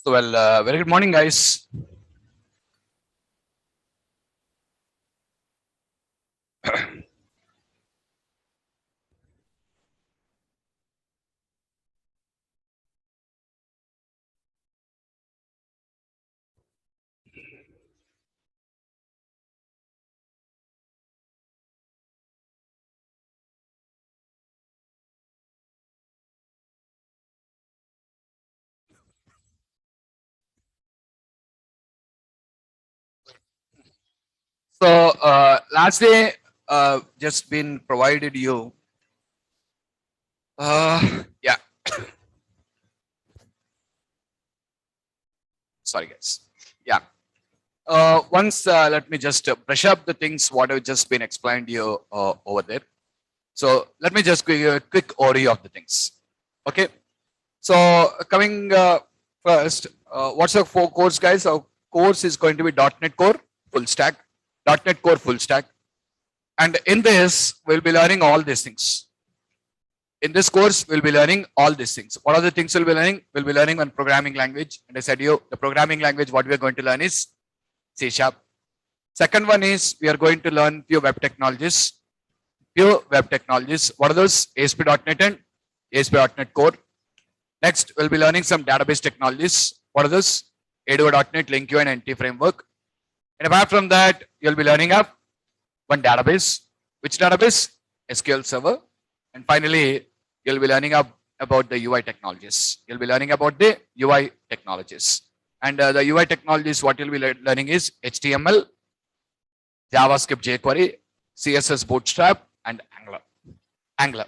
So, very good morning, guys. So, last day, just been provided you. Yeah. Sorry, guys. Yeah. Once, let me just brush up the things what I've just been explained to you over there. So, let me just give you a quick overview of the things. Okay. So, coming first, what's the course, guys? Our course is going to be .NET Core full stack, .NET Core full stack, and in this, we'll be learning all these things. In this course, we'll be learning all these things. What are the things we'll be learning? We'll be learning one programming language. And I said you, the programming language, what we're going to learn is C#. Second one is we are going to learn few web technologies. Few web technologies. What are those? ASP.NET and ASP.NET Core. Next, we'll be learning some database technologies. What are those? ADO.NET, LinkUI, and NT framework. And apart from that, you'll be learning up one database. Which database? SQL Server. And finally, you'll be learning about the UI technologies. You'll be learning about the UI technologies. And the UI technologies, what you'll be learning is HTML, JavaScript jQuery, CSS Bootstrap, and Angular.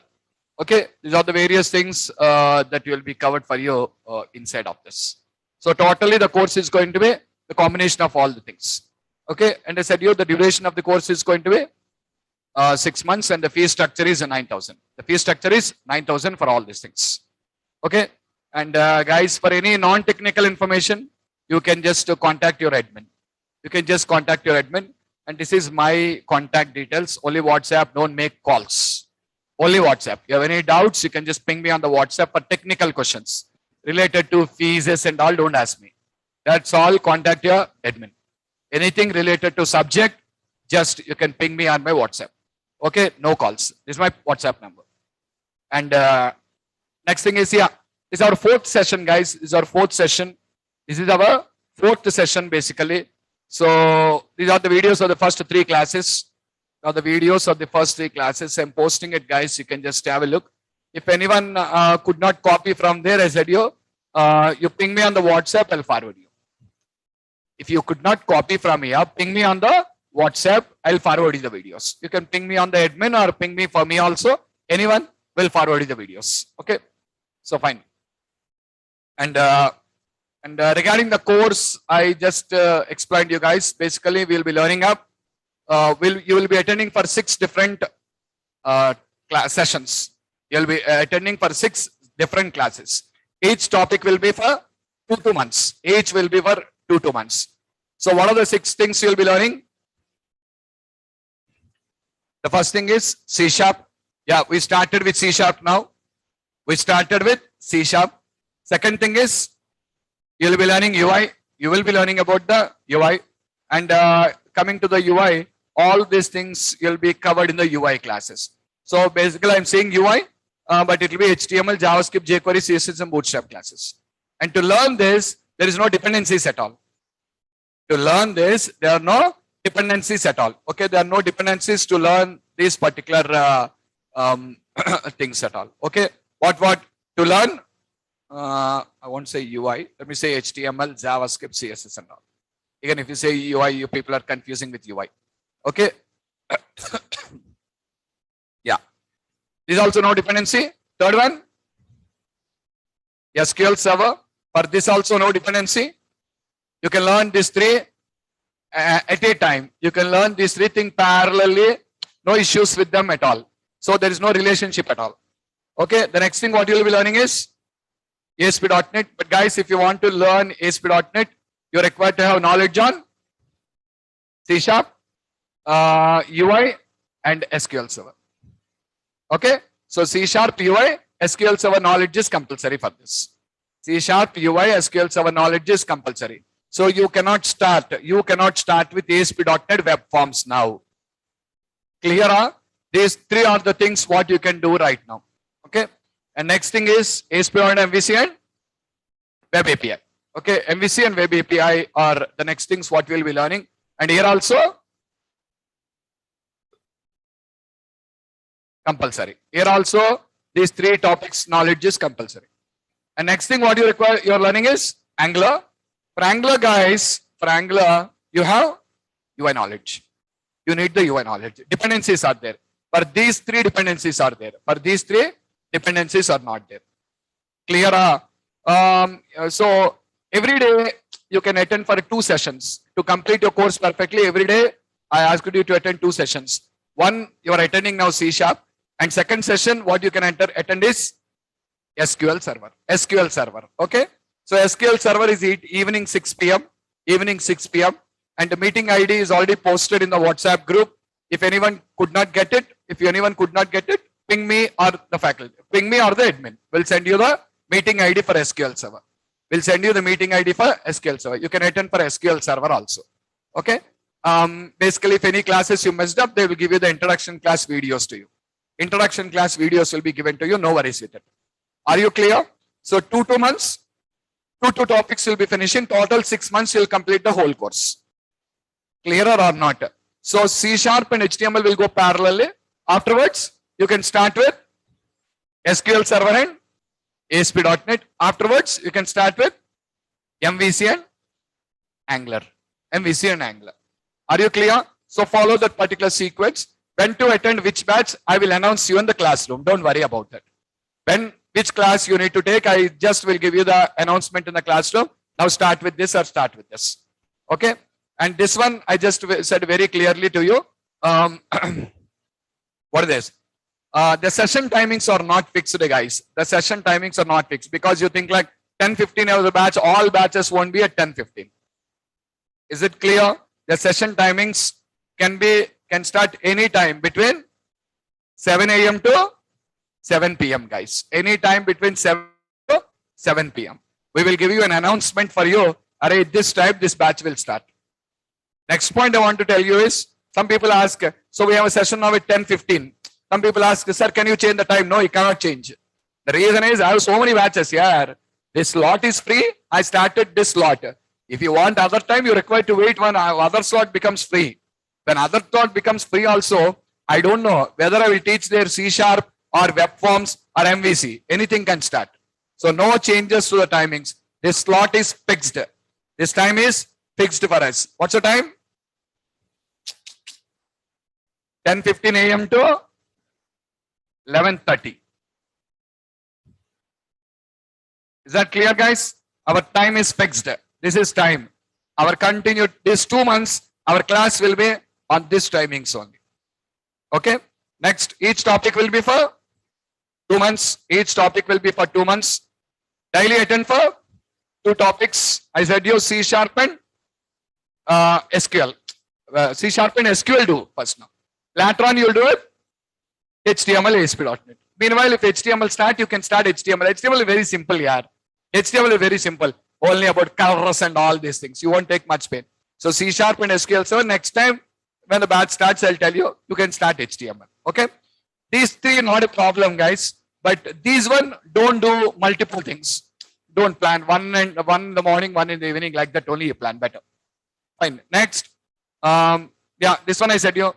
Okay, these are the various things that will be covered for you inside of this. So totally the course is going to be the combination of all the things. Okay, and I said you the duration of the course is going to be 6 months, and the fee structure is 9,000. The fee structure is 9,000 for all these things. Okay, and guys, for any non-technical information, you can just contact your admin. You can just contact your admin, and this is my contact details. Only WhatsApp. Don't make calls. Only WhatsApp. You have any doubts, you can just ping me on the WhatsApp for technical questions related to fees and all. Don't ask me. That's all. Contact your admin. Anything related to subject, just you can ping me on my WhatsApp. Okay, no calls. This is my WhatsApp number. And next thing is, yeah, this is our fourth session, guys. This is our fourth session. This is our fourth session, basically. So these are the videos of the first 3 classes. Now the videos of the first 3 classes. I'm posting it, guys. You can just have a look. If anyone could not copy from there, I said you ping me on the WhatsApp, I'll forward you. If you could not copy from here, ping me on the WhatsApp, I'll forward you the videos. You can ping me on the admin or ping me for me also. Anyone will forward you the videos. Okay, so fine. And regarding the course, I just explained you guys. Basically, we'll be learning up. You will be attending for 6 different class sessions. You'll be attending for 6 different classes. Each topic will be for 2 months. Each will be for 2 months. So what are the 6 things you'll be learning? The first thing is C#. Yeah, we started with C# now. We started with C#. Second thing is you'll be learning UI. You will be learning about the UI. And coming to the UI, all these things will be covered in the UI classes. So basically, I'm saying UI, but it will be HTML, JavaScript, jQuery, CSS, and Bootstrap classes. And to learn this, there is no dependencies at all. To learn this, there are no dependencies at all. Okay, there are no dependencies to learn these particular things at all. Okay, what to learn? I won't say UI. Let me say HTML, JavaScript, CSS, and all. Again, if you say UI, you people are confusing with UI. Okay. Yeah. This is also no dependency. Third one, SQL Server. For this also no dependency. You can learn these 3 at a time. You can learn these 3 things parallelly. No issues with them at all. So there is no relationship at all. Okay. The next thing what you will be learning is ASP.NET. But guys, if you want to learn ASP.NET, you're required to have knowledge on C#, UI, and SQL Server. Okay. So C#, UI, SQL Server knowledge is compulsory for this. C Sharp, UI, SQL Server knowledge is compulsory. So you cannot start with ASP.NET Web Forms now. Clear? Huh? These three are the things what you can do right now. Okay. And next thing is ASP.NET MVC and Web API. Okay, MVC and Web API are the next things what we'll be learning. And here also compulsory. Here also these three topics knowledge is compulsory. And next thing what you require, you're learning is Angular. For Angular guys, for Angular, you have UI knowledge. You need the UI knowledge. Dependencies are there. For these three dependencies are there. For these three dependencies are not there. Clear? So every day you can attend for 2 sessions. To complete your course perfectly, every day I asked you to attend 2 sessions. One, you are attending now C Sharp. And second session, what you can attend is SQL Server. SQL Server. Okay. So SQL Server is evening 6 p.m. Evening 6 p.m. And the meeting ID is already posted in the WhatsApp group. If anyone could not get it, ping me or the faculty. Ping me or the admin. We'll send you the meeting ID for SQL Server. We'll send you the meeting ID for SQL Server. You can attend for SQL Server also. Okay. Basically, if any classes you messed up, they will give you the introduction class videos to you. Introduction class videos will be given to you. No worries with it. Are you clear? So 2 months, 2 topics will be finishing. Total 6 months you'll complete the whole course. Clearer or not? So C Sharp and HTML will go parallelly. Afterwards, you can start with SQL Server and ASP.NET. Afterwards, you can start with MVC and Angular. MVC and Angular. Are you clear? So follow that particular sequence. When to attend which batch, I will announce you in the classroom. Don't worry about that. Which class you need to take, I just will give you the announcement in the classroom. Now start with this or start with this. Okay. And this one, I just said very clearly to you. What is this? The session timings are not fixed, guys. The session timings are not fixed because you think like 10:15 hours a batch, all batches won't be at 10:15. Is it clear? The session timings can start any time between 7 a.m. to 7 p.m. guys. Any time between 7 to 7 p.m. We will give you an announcement for you. Array, this time this batch will start. Next point I want to tell you is, some people ask, so we have a session now at 10:15. Some people ask, sir, can you change the time? No, you cannot change. The reason is I have so many batches here. This slot is free. I started this slot. If you want other time, you require to wait when other slot becomes free. When other slot becomes free also, I don't know whether I will teach their C Sharp or Web Forms or MVC. Anything can start. So no changes to the timings. This slot is fixed. This time is fixed for us. What's the time? 10:15 a.m. to 11:30. Is that clear, guys? Our time is fixed. This is time. Our continued, these 2 months, our class will be on this timings only. Okay. Next, each topic will be for 2 months. Each topic will be for 2 months. Daily attend for 2 topics. I said you C Sharp and SQL. C Sharp and SQL do first now. Later on, you'll do it HTML, ASP.NET. Meanwhile, if HTML start, you can start HTML. HTML is very simple, yaar. HTML is very simple. Only about colors and all these things. You won't take much pain. So C Sharp and SQL Server, next time when the batch starts, I'll tell you, you can start HTML. Okay. These 3 not a problem, guys. But these one, don't do multiple things. Don't plan one in the morning, one in the evening, like that only you plan better. Fine. Next. Yeah, this one I said you.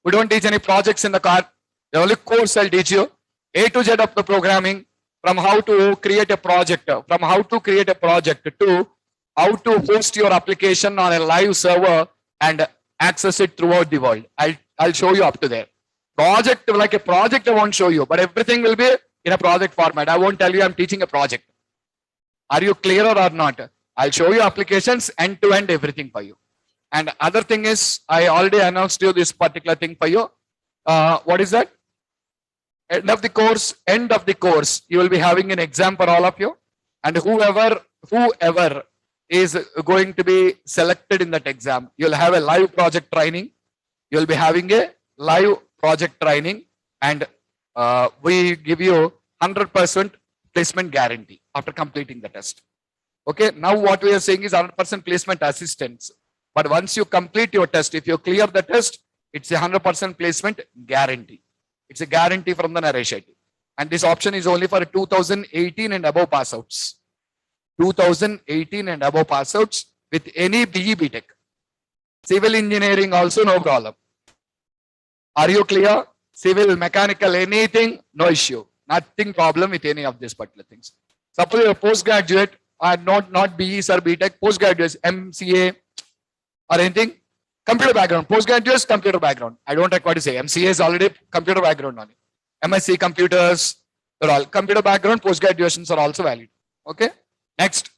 We don't teach any projects in the car. The only course I'll teach you A to Z of the programming, from how to create a project, to how to host your application on a live server and access it throughout the world. I'll show you up to there. Project, like a project I won't show you, but everything will be in a project format. I won't tell you I'm teaching a project. Are you clear or not? I'll show you applications end to end, everything for you. And other thing is, I already announced you this particular thing for you. What is that? End of the course, you will be having an exam for all of you. And whoever is going to be selected in that exam, you'll have a live project training. You'll be having a live project training, and we give you 100% placement guarantee. after completing the test. Okay, now what we are saying is 100% placement assistance. But once you complete your test, if you clear the test, it's a 100% placement guarantee. It's a guarantee from the narration. And this option is only for 2018 and above pass outs. 2018 and above pass outs with any BE BTech. Civil engineering also no problem. Are you clear? Civil, mechanical, anything, no issue. Nothing problem with any of these particular things. Suppose you're a postgraduate, not BEs or BTech, postgraduates, MCA or anything, computer background, postgraduates, computer background. I don't require to say MCA is already computer background only. MSc computers, they're all computer background, post-graduations are also valid. Okay. Next,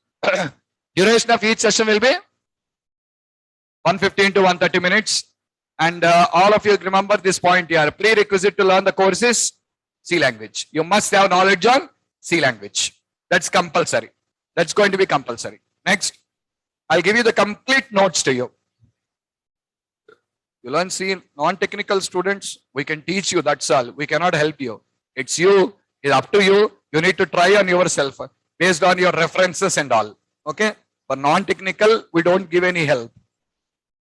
duration of each session will be 115 to 130 minutes. And all of you remember this point here. Prerequisite to learn the course is C language. You must have knowledge on C language. That's compulsory. That's going to be compulsory. Next, I'll give you the complete notes to you. You learn C, non-technical students, we can teach you, that's all. We cannot help you. It's you, it's up to you. You need to try on yourself based on your references and all. Okay? For non-technical, we don't give any help.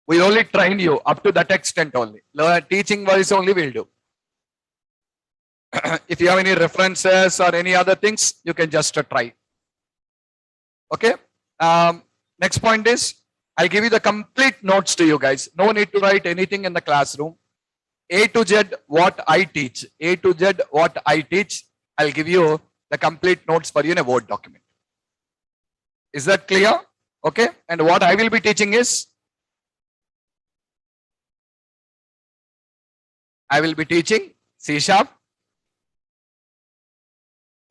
We only train you up to that extent only. Teaching wise only we'll do. If you have any references or any other things, you can just try. Okay? Next point is, I'll give you the complete notes to you guys. No need to write anything in the classroom. A to Z what I teach. A to Z what I teach. I'll give you the complete notes for you in a Word document. Is that clear? Okay. And what I will be teaching is, I will be teaching C#,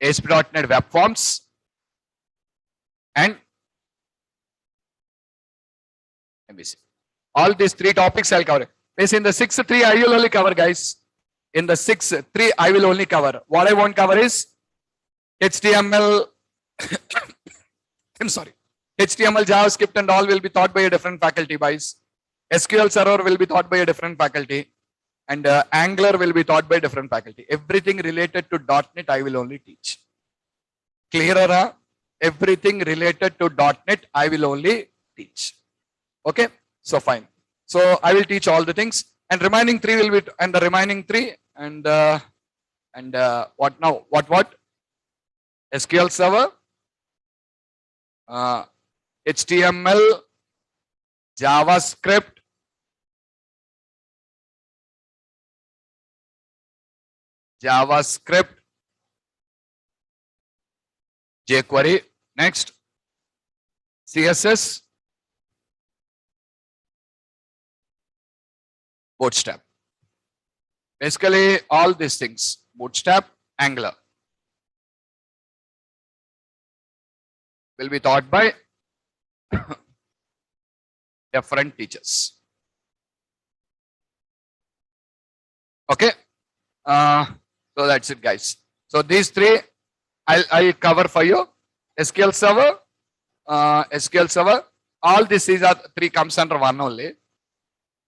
ASP.NET Web Forms, and MVC. All these three topics I'll cover. In the 6.3 I will only cover, guys. In the 6.3 I will only cover. What I won't cover is HTML. I'm sorry. HTML, JavaScript and all will be taught by a different faculty, guys. SQL Server will be taught by a different faculty. And Angular will be taught by different faculty. Everything related to .NET I will only teach. Clearer? Everything related to .NET I will only teach. Okay, so fine. So I will teach all the things, and remaining three will be, and the remaining three, and what now? What? SQL Server, HTML, JavaScript, jQuery. Next, CSS. Bootstrap. Basically, all these things. Bootstrap, Angular will be taught by different teachers. Okay. So that's it, guys. So these three I'll cover for you. SQL Server. All these are three comes under one only.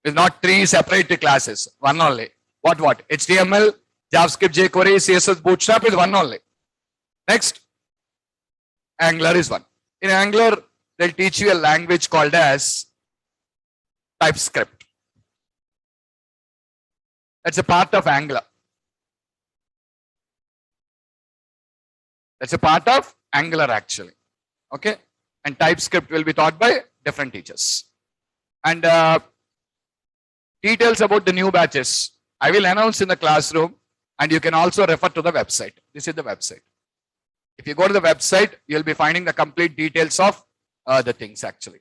It's not three separate classes, one only. What? HTML, JavaScript, jQuery, CSS, Bootstrap is one only. Next, Angular is one. In Angular, they'll teach you a language called as TypeScript. That's a part of Angular. That's a part of Angular actually. Okay, and TypeScript will be taught by different teachers. And details about the new batches I will announce in the classroom, and you can also refer to the website. This is the website. If you go to the website, you'll be finding the complete details of the things actually.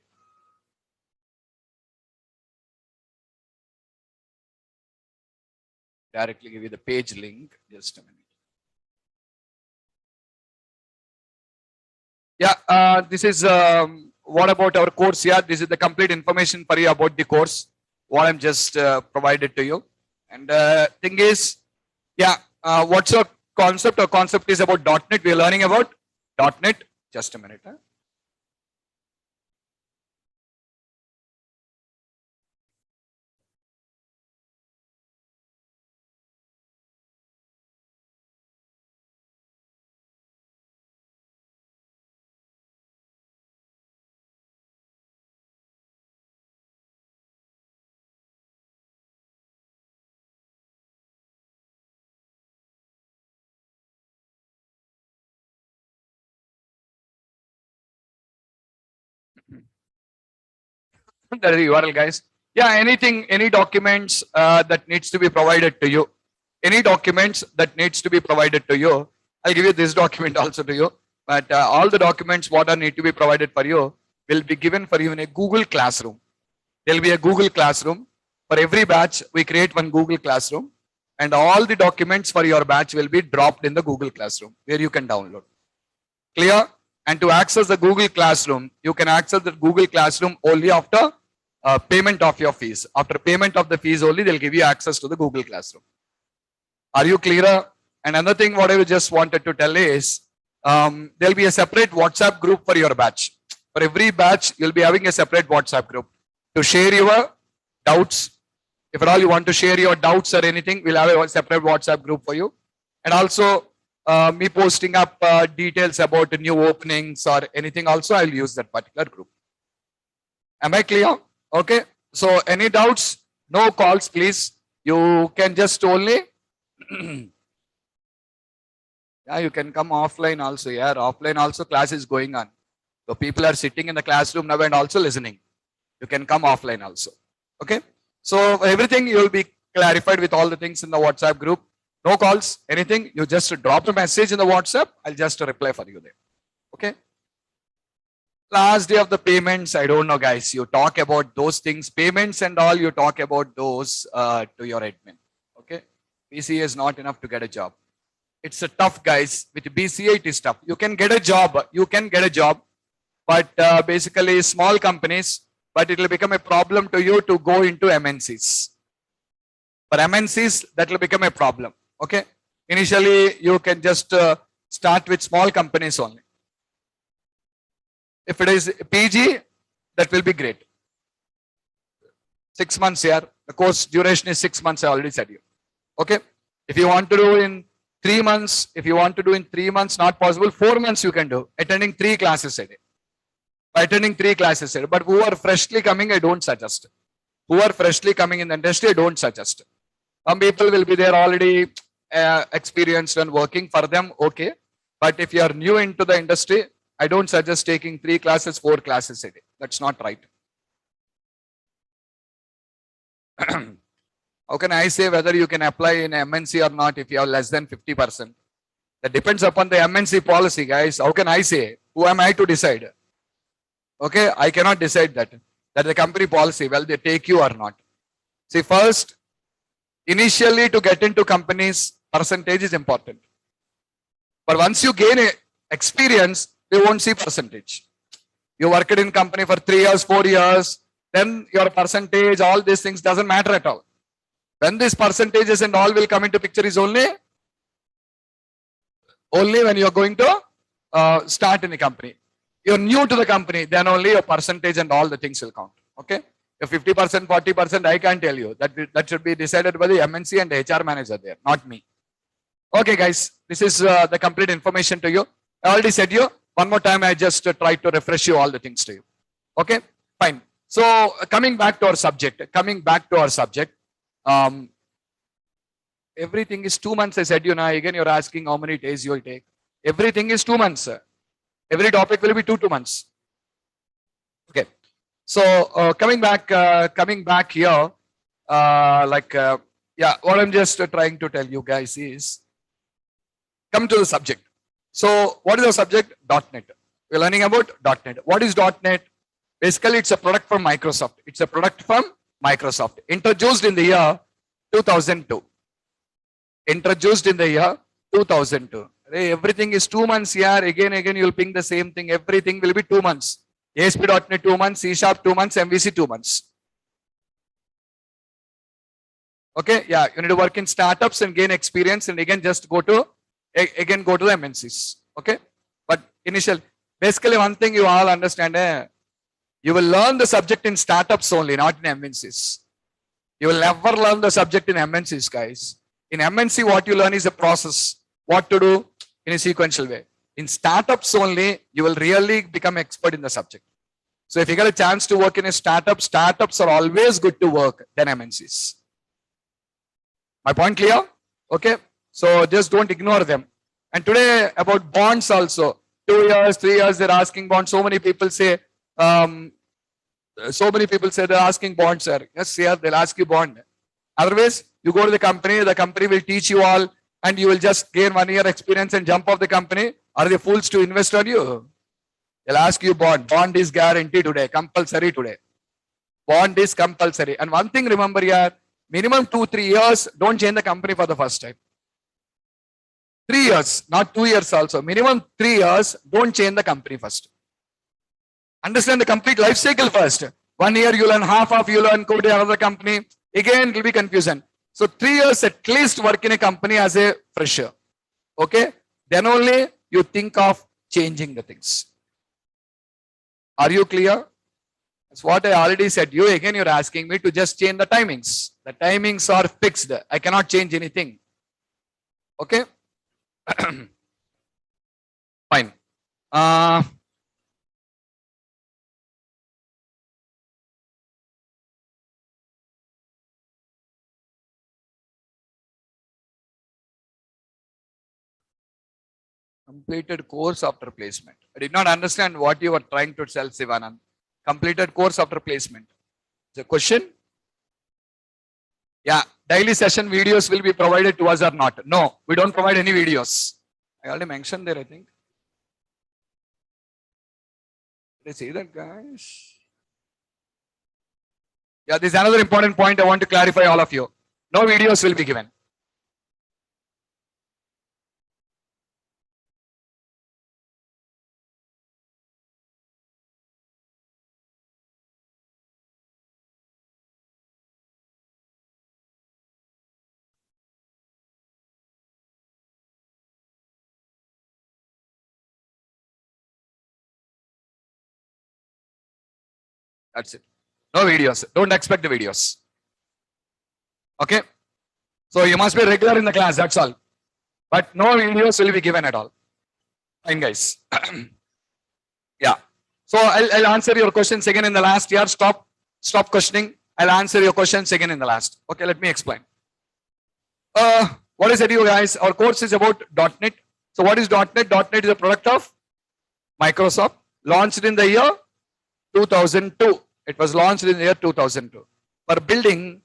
Directly give you the page link. Just a minute. Yeah, this is what about our course here. This is the complete information for you about the course, what I'm just provided to you. And thing is, yeah, what's your concept? Our concept is about .NET. We're learning about .NET. Just a minute. Huh? That is the URL, guys. Yeah, anything, any documents that needs to be provided to you. Any documents that needs to be provided to you. I'll give you this document also to you. But all the documents what are need to be provided for you will be given for you in a Google Classroom. There will be a Google Classroom. For every batch, we create one Google Classroom. And all the documents for your batch will be dropped in the Google Classroom where you can download. Clear? And to access the Google Classroom, you can access the Google Classroom only after payment of your fees. After payment of the fees only, they'll give you access to the Google Classroom. Are you clearer? And another thing what I just wanted to tell is, there'll be a separate WhatsApp group for your batch. For every batch, you'll be having a separate WhatsApp group to share your doubts. If at all you want to share your doubts or anything, we'll have a separate WhatsApp group for you. And also, me posting up details about the new openings or anything also, I'll use that particular group. Am I clear? Okay. So any doubts? No calls, please. You can just only yeah, you can come offline also. Yeah, offline also class is going on. So people are sitting in the classroom now and also listening. You can come offline also. Okay. So everything you will be clarified with all the things in the WhatsApp group. No calls, anything. You just drop a message in the WhatsApp. I'll just reply for you there. Okay. Last day of the payments, I don't know, guys. You talk about those things, payments and all. You talk about those to your admin. Okay. BCA is not enough to get a job. It's a tough, guys. With BCA, it is tough. You can get a job. You can get a job, but basically small companies. But it will become a problem to you to go into MNCs. For MNCs, that will become a problem. Okay. Initially, you can just start with small companies only. If it is PG, that will be great. 6 months here. The course duration is 6 months. I already said you. Okay. If you want to do in 3 months, if you want to do in 3 months, not possible. 4 months you can do. Attending 3 classes a day. By attending 3 classes a day. But who are freshly coming, I don't suggest. Who are freshly coming in the industry, I don't suggest. Some people will be there already experienced and working. For them, okay. But if you are new into the industry, I don't suggest taking 3 classes, 4 classes a day. That's not right. How can I say whether you can apply in MNC or not if you have less than 50%? That depends upon the MNC policy, guys. How can I say? Who am I to decide? Okay, I cannot decide that. That the company policy, well, they take you or not. See, first, initially to get into companies, percentage is important. But once you gain experience, you won't see percentage. You worked in company for 3 years, 4 years, then your percentage, all these things doesn't matter at all. When these percentages and all will come into picture is only when you're going to start in a company. You're new to the company, then only your percentage and all the things will count. Okay? If 50%, 40%, I can't tell you. That should be decided by the MNC and the HR manager there, not me. Okay, guys, this is the complete information to you. I already said you. One more time, I just try to refresh you all the things to you. Okay, fine. So coming back to our subject, everything is 2 months. I said you now. Again, you're asking how many days you will take. Everything is 2 months. Every topic will be 2 months. Okay. So coming back here, yeah, what I'm just trying to tell you guys is, come to the subject. So what is the subject? .NET. We're learning about .NET. What is .NET? Basically, it's a product from Microsoft. It's a product from Microsoft. Introduced in the year 2002. Introduced in the year 2002. Everything is 2 months here. Again, you'll ping the same thing. Everything will be 2 months. ASP.NET 2 months, C# 2 months, MVC 2 months. Okay, yeah, you need to work in startups and gain experience, and again just go to the MNCs. Okay, but basically one thing you all understand, you will learn the subject in startups only, not in MNCs. You will never learn the subject in MNCs, guys. In MNC, what you learn is a process, what to do in a sequential way. In startups only, you will really become expert in the subject. So if you get a chance to work in a startup, startups are always good to work than MNCs. My point clear? Okay. So just don't ignore them. And today about bonds also. 2 years, 3 years, they're asking bonds. So many people say, So many people say they're asking bond, sir. Yes, sir, they'll ask you bond. Otherwise, you go to the company will teach you all, and you will just gain 1 year experience and jump off the company. Are they fools to invest on you? They'll ask you bond. Bond is guaranteed today, compulsory today. Bond is compulsory. And one thing remember here, minimum 2-3 years, don't change the company for the first time. 3 years, not 2 years also. Minimum 3 years, don't change the company first. Understand the complete life cycle first. 1 year you learn, half of you learn, go to another company. Again, it will be confusion. So 3 years at least work in a company as a fresher. Okay? Then only you think of changing the things. Are you clear? That's what I already said. You again, you're asking me to just change the timings. The timings are fixed. I cannot change anything. Okay? Fine. Completed course after placement. I did not understand what you were trying to tell, Sivanand. Completed course after placement. The question? Yeah, daily session videos will be provided to us or not? No, we don't provide any videos. I already mentioned there, I think. Did I say that, guys? Yeah, this is another important point I want to clarify all of you. No videos will be given. That's it. No videos. Don't expect the videos. Okay? So you must be regular in the class, that's all. But no videos will be given at all. Fine, guys. Yeah. So I'll answer your questions again in the last year. Stop questioning. I'll answer your questions again in the last. Okay, let me explain. What is it, you guys? Our course is about .NET. So what is .NET? .NET is a product of Microsoft, launched in the year 2002. It was launched in the year 2002. For building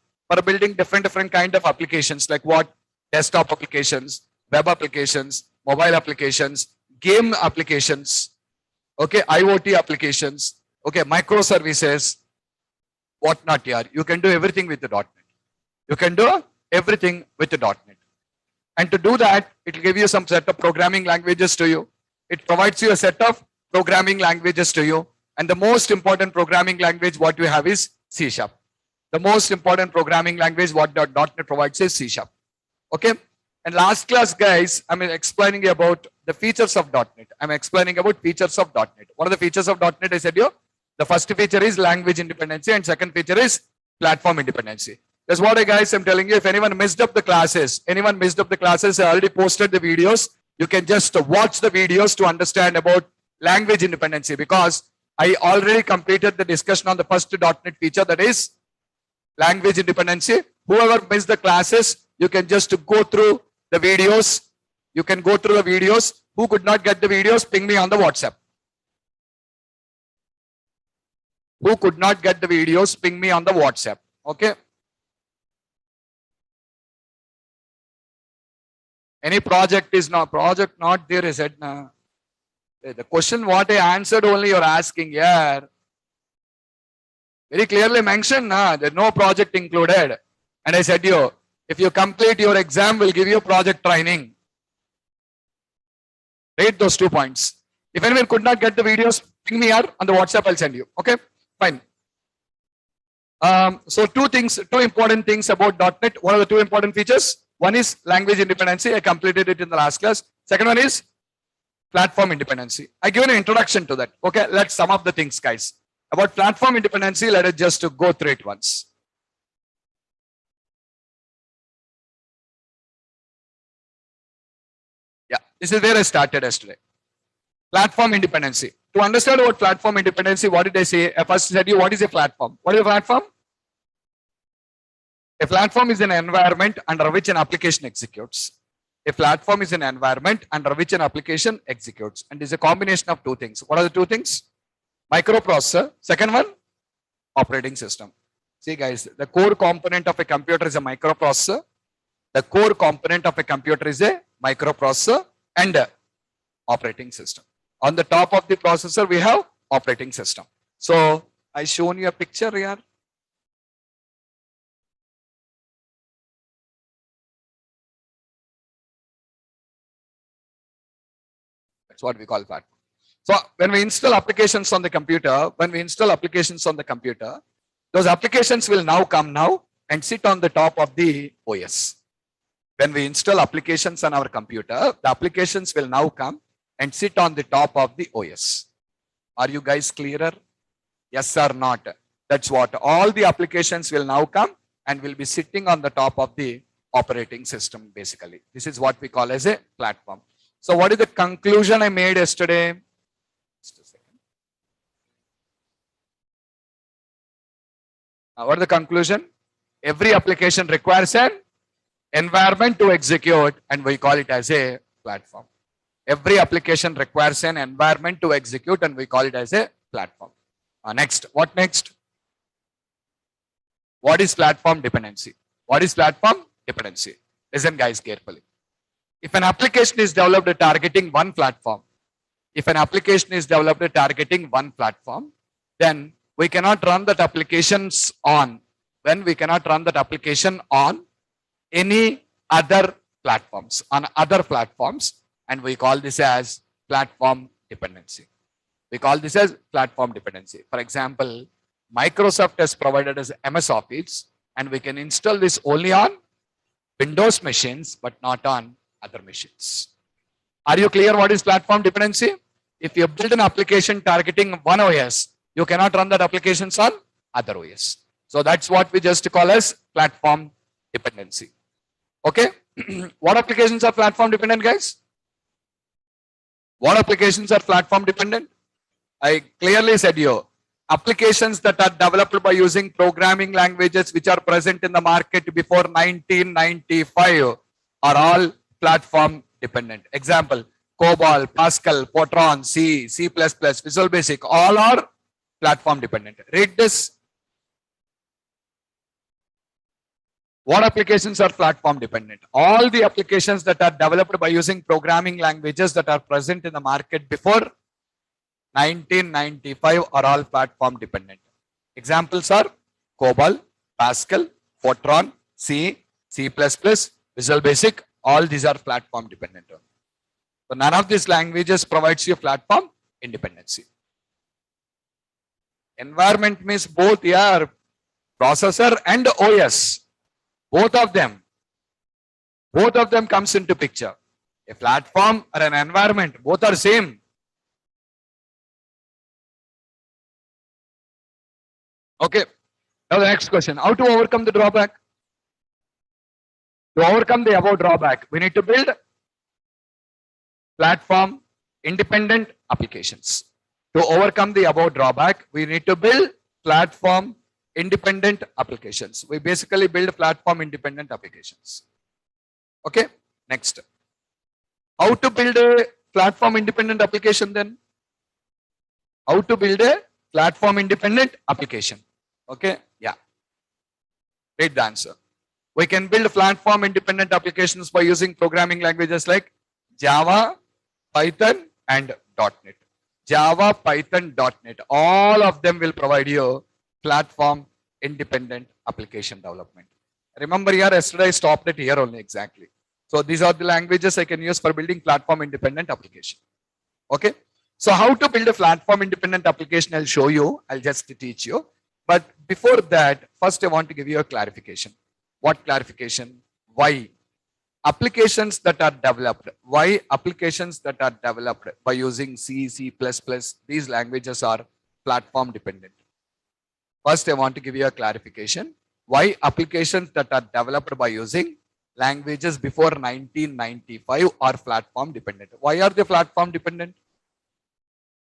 different kind of applications, like what? Desktop applications, web applications, mobile applications, game applications, okay, IoT applications, okay, microservices, whatnot here. You can do everything with the .NET. You can do everything with the .NET. And to do that, it will give you some set of programming languages to you. It provides you a set of programming languages to you. And the most important programming language what you have is C#. The most important programming language what .NET provides is C#. Okay? And last class, guys, I'm explaining about the features of .NET. I'm explaining about features of .NET. What are the features of .NET? I said you. The first feature is language independency and second feature is platform independency. That's what I guys am telling you. If anyone missed up the classes, I already posted the videos. You can just watch the videos to understand about language independency, because I already completed the discussion on the first .NET feature, that is language independency. Whoever missed the classes, you can just go through the videos. You can go through the videos. Who could not get the videos, ping me on the WhatsApp. Who could not get the videos, ping me on the WhatsApp. Okay. Any project not there, I said. Nah. The question what I answered only you're asking here. Very clearly mentioned, nah, there's no project included. And I said you, if you complete your exam, we'll give you project training. Rate those 2 points. If anyone could not get the videos, ping me here on the WhatsApp, I'll send you. Okay, fine. So two important things about .NET. What are the 2 important features? One is language independency. I completed it in the last class. Second one is platform independency. I give an introduction to that. Okay, let's sum up the things, guys. About platform independency, let us just go through it once. Yeah, this is where I started yesterday. Platform independency. To understand about platform independency, what did I say? I first said you, what is a platform? What is a platform? A platform is an environment under which an application executes. A platform is an environment under which an application executes, and is a combination of 2 things. What are the 2 things? Microprocessor. Second one, operating system. See guys, the core component of a computer is a microprocessor. The core component of a computer is a microprocessor and a operating system. On the top of the processor, we have operating system. So I shown you a picture here. That's what we call platform. So when we install applications on the computer, those applications will now come now and sit on the top of the OS. When we install applications on our computer, the applications will now come and sit on the top of the OS. Are you guys clearer? Yes or not? That's what all the applications will now come and will be sitting on the top of the operating system basically. This is what we call as a platform. So what is the conclusion I made yesterday? Just a second. What is the conclusion? Every application requires an environment to execute and we call it as a platform. Every application requires an environment to execute and we call it as a platform. Next, what next? What is platform dependency? What is platform dependency? Listen guys carefully. If an application is developed targeting one platform, then we cannot run that applications on, any other platforms, and we call this as platform dependency. For example, Microsoft has provided us MS Office and we can install this only on Windows machines but not on other machines. Are you clear what is platform dependency? If you build an application targeting one OS, you cannot run that applications on other OS. So that's what we just call as platform dependency. Okay. What applications are platform dependent, guys? What applications are platform dependent? I clearly said you, applications that are developed by using programming languages which are present in the market before 1995 are all platform dependent. Example, COBOL, Pascal, Fortran, C, C++, Visual Basic, all are platform dependent. Read this. What applications are platform dependent? All the applications that are developed by using programming languages that are present in the market before 1995 are all platform dependent. Examples are COBOL, Pascal, Fortran, C, C++, Visual Basic, all these are platform dependent. So none of these languages provides you platform independency. Environment means both here, processor and OS. Both of them comes into picture. A platform or an environment, both are same. Okay. Now the next question, how to overcome the drawback? To overcome the above drawback, we need to build platform independent applications. To overcome the above drawback, we need to build platform independent applications. We basically build platform independent applications. Okay, next. How to build a platform independent application then? How to build a platform independent application? Okay, yeah. Read the answer. We can build platform independent applications by using programming languages like Java, Python, and .NET. Java, Python, .NET. All of them will provide you platform independent application development. Remember here, yesterday I stopped it here only exactly. So these are the languages I can use for building platform independent application. Okay. So how to build a platform independent application, I'll show you. I'll just teach you. But before that, first I want to give you a clarification. What clarification? Why? Applications that are developed. Why applications that are developed by using C, C++, these languages are platform dependent. First, I want to give you a clarification. Why applications that are developed by using languages before 1995 are platform dependent? Why are they platform dependent?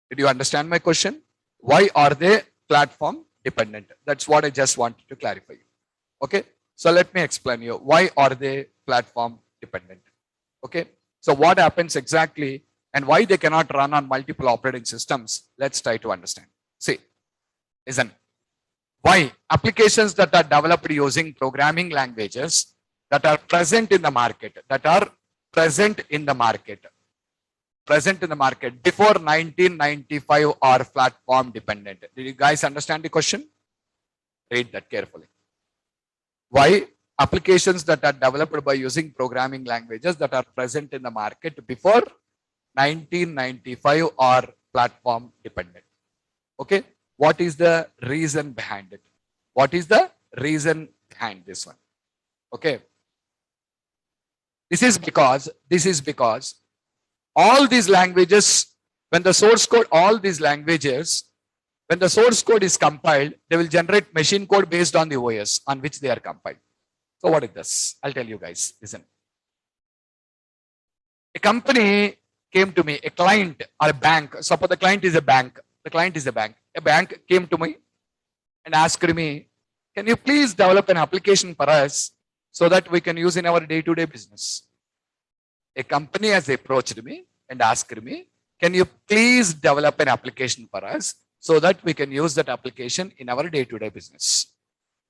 Did you understand my question? Why are they platform dependent? That's what I just wanted to clarify. Okay. So let me explain you. Why are they platform dependent? Okay. So what happens exactly and why they cannot run on multiple operating systems? Let's try to understand. See, listen. Why? Applications that are developed using programming languages that are present in the market, present in the market before 1995 are platform dependent. Did you guys understand the question? Read that carefully. Why? Applications that are developed by using programming languages that are present in the market before 1995 are platform dependent. Okay. What is the reason behind it? What is the reason behind this one? Okay. This is because all these languages, when the source code, all these languages, when the source code is compiled, they will generate machine code based on the OS on which they are compiled. So what is this? I'll tell you guys. Listen. A company came to me, a client or a bank. Suppose the client is a bank. The client is a bank. A bank came to me and asked me, can you please develop an application for us so that we can use in our day-to-day business? A company has approached me and asked me, can you please develop an application for us so that we can use that application in our day-to-day business?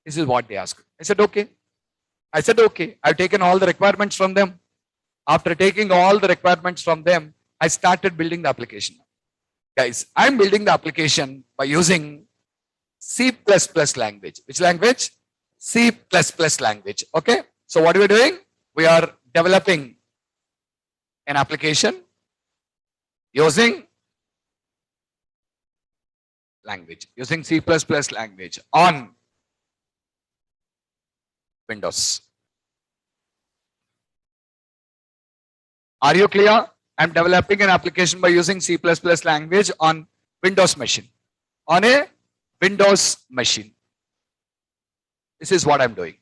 This is what they asked. I said, okay. I've taken all the requirements from them. After taking all the requirements from them, I started building the application. Guys, I'm building the application by using C++ language. Which language? C++ language. Okay. So what are we doing? We are developing an application using C++ language on Windows. Are you clear? I'm developing an application by using C++ language on Windows machine. On a Windows machine. This is what I'm doing.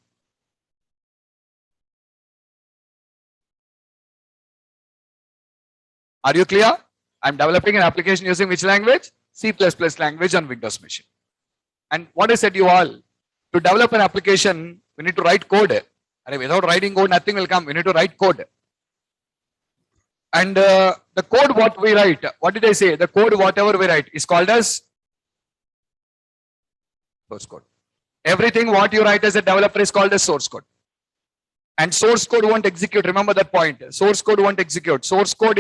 Are you clear? I'm developing an application using which language? C++ language on Windows machine. And what I said you all, to develop an application, we need to write code. And without writing code, nothing will come. We need to write code. And the code what we write, what did I say? The code whatever we write is called as source code. Everything what you write as a developer is called as source code. And source code won't execute. Remember that point. Source code won't execute. Source code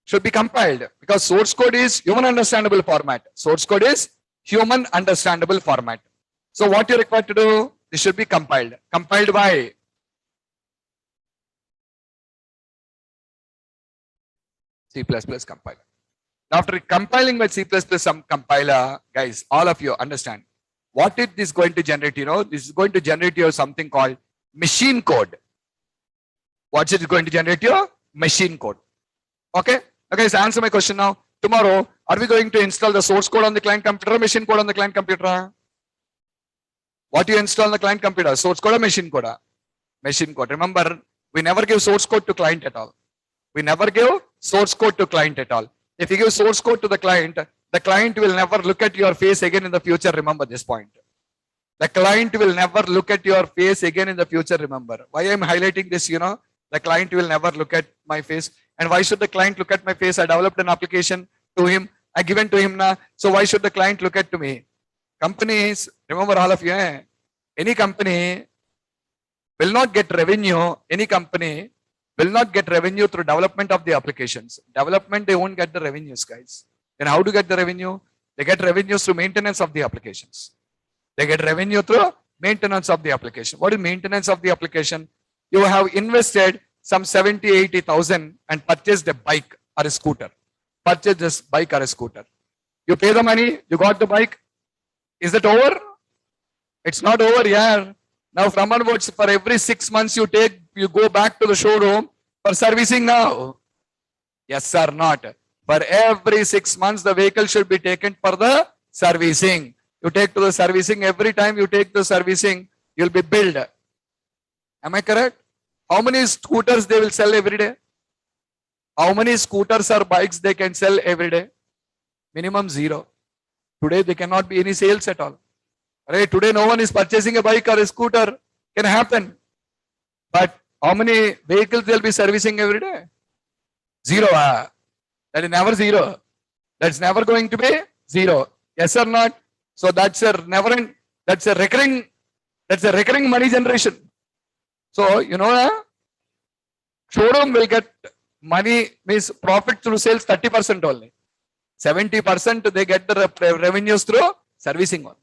should be compiled because source code is human understandable format. Source code is human understandable format. So what you're required to do, this should be compiled. Compiled by C++ compiler. After compiling by C++ some compiler, guys, all of you understand what it is going to generate. You know, this is going to generate you something called machine code. What's it going to generate you? Machine code. Okay. Okay, so answer my question now. Tomorrow, are we going to install the source code on the client computer or machine code on the client computer? What do you install on the client computer? Source code or machine code? Machine code. Remember, we never give source code to client at all. We never give source code to client at all. If you give source code to the client will never look at your face again in the future. Remember this point. The client will never look at your face again in the future. Remember why I'm highlighting this. You know, the client will never look at my face. And why should the client look at my face? I developed an application to him. I given to him now. So why should the client look at to me? Companies, remember all of you, any company will not get revenue. Any company will not get revenue through development of the applications. Development, they won't get the revenues, guys. Then how to get the revenue? They get revenues through maintenance of the applications. They get revenue through maintenance of the application. What is maintenance of the application? You have invested some 70,000-80,000 and purchased a bike or a scooter. Purchase this bike or a scooter. You pay the money, you got the bike. Is it over? It's not over, yeah. Now from onwards, for every 6 months you go back to the showroom for servicing now. Yes or not? For every 6 months, the vehicle should be taken for the servicing. You take to the servicing, every time you take the servicing, you'll be billed. Am I correct? How many scooters they will sell every day? How many scooters or bikes they can sell every day? Minimum 0. Today there cannot be any sales at all. Right? Today no one is purchasing a bike or a scooter. Can happen. But how many vehicles they'll be servicing every day? 0. That is never 0. That's never going to be 0. Yes or not? So that's a that's a recurring money generation. So, showroom will get money, means profit through sales 30% only. 70% they get the revenues through servicing only.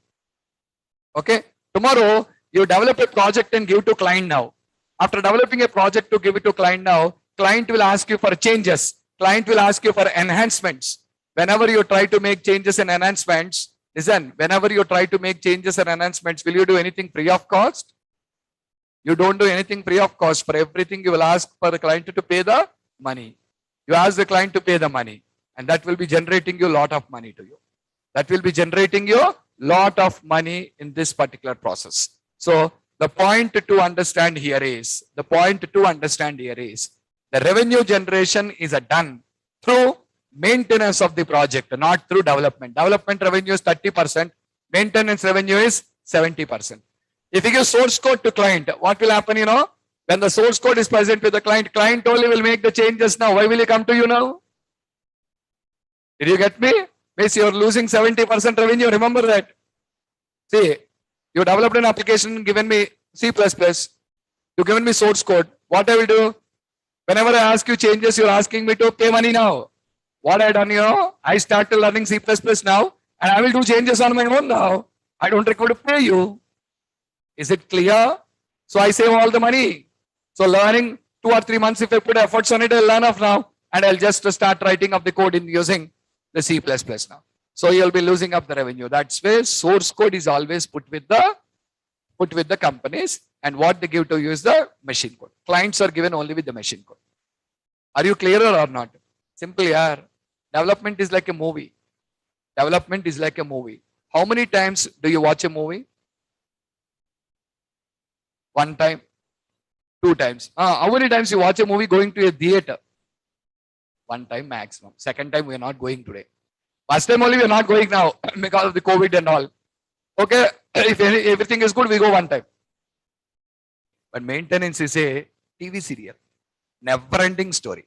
Okay. Tomorrow you develop a project and give to client now. After developing a project to give it to client now, client will ask you for changes. Client will ask you for enhancements. Whenever you try to make changes and enhancements, listen, whenever you try to make changes and enhancements, will you do anything free of cost? You don't do anything free of cost. For everything, you will ask for the client to pay the money. You ask the client to pay the money, and that will be generating you a lot of money to you. That will be generating you a lot of money in this particular process. So the point to understand here is, the revenue generation is done through maintenance of the project, not through development. Development revenue is 30%, maintenance revenue is 70%. If you give source code to client, what will happen, when the source code is present with the client, client only will make the changes now. Why will he come to you now? Did you get me? Means you are losing 70% revenue. Remember that. See, you developed an application, given me C++, you given me source code. What I will do? Whenever I ask you changes, you're asking me to pay money now. What I done, I started learning C++ now, and I will do changes on my own now. I don't require to pay you. Is it clear? So I save all the money. So learning 2 or 3 months, if I put efforts on it, I'll learn off now, and I'll just start writing up the code in using the C++ now. So you'll be losing up the revenue. That's why source code is always put with the companies, and what they give to you is the machine code. Clients are given only with the machine code. Are you clearer or not? Simple, yeah. Development is like a movie. Development is like a movie. How many times do you watch a movie? 1 time, 2 times. How many times you watch a movie going to a theater? 1 time maximum. Second time we are not going today. First time only we are not going now because of the COVID and all. Okay, if everything is good, we go 1 time. But maintenance is a TV serial. Never ending story.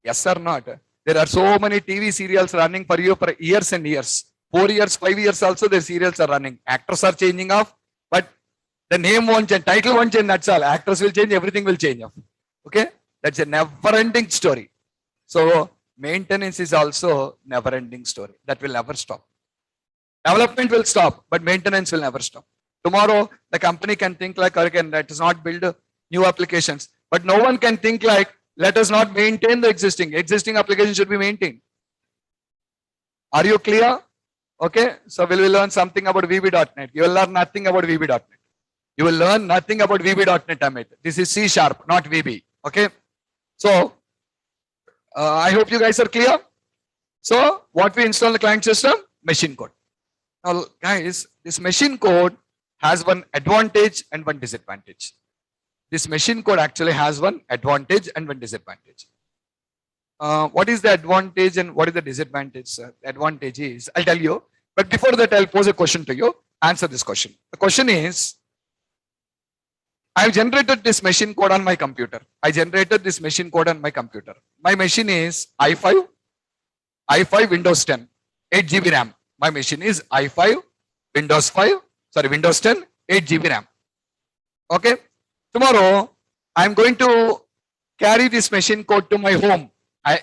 Yes or not? There are so many TV serials running for you for years and years. 4 years, 5 years also the serials are running. Actors are changing off, but the name won't change, title won't change, that's all. Actors will change, everything will change off. Okay? That's a never ending story. So maintenance is also never ending story. That will never stop. Development will stop, but maintenance will never stop. Tomorrow, the company can think like, okay, let us not build new applications. But no one can think like, let us not maintain the existing. Existing application should be maintained. Are you clear? Okay, so we will learn something about VB.NET. You will learn nothing about VB.NET. You will learn nothing about VB.NET, Amit. This is C#, not VB. Okay, so I hope you guys are clear. So what we install in the client system? Machine code. Now guys, this machine code has one advantage and one disadvantage. This machine code actually has one advantage and one disadvantage. What is the advantage and what is the disadvantage? The advantage is, I'll tell you, but before that I'll pose a question to you. Answer this question. The question is, I've generated this machine code on my computer. I generated this machine code on my computer. My machine is i5 Windows 10, 8 GB RAM. My machine is i5 Windows 10, 8 GB RAM. Okay. Tomorrow, I'm going to carry this machine code to my home.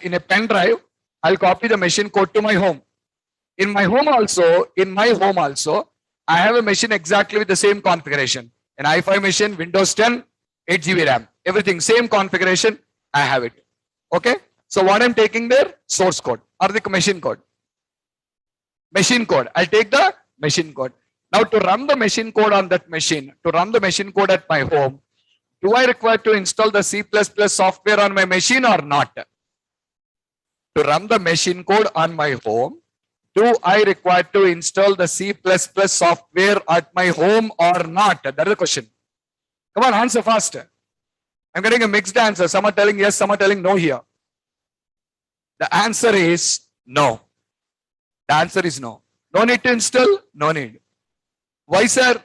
In a pen drive, I'll copy the machine code to my home. In my home also, I have a machine exactly with the same configuration. An i5 machine, Windows 10, 8 GB RAM. Everything, same configuration, I have it. Okay. So what I'm taking there? Source code or the machine code. Machine code. I'll take the machine code. Now to run the machine code on that machine, to run the machine code at my home, do I require to install the C++ software on my machine or not? To run the machine code on my home, do I require to install the C++ software at my home or not? That is the question. Come on, answer fast. I'm getting a mixed answer. Some are telling yes, some are telling no here. The answer is no. The answer is no. No need to install? No need. Why, sir?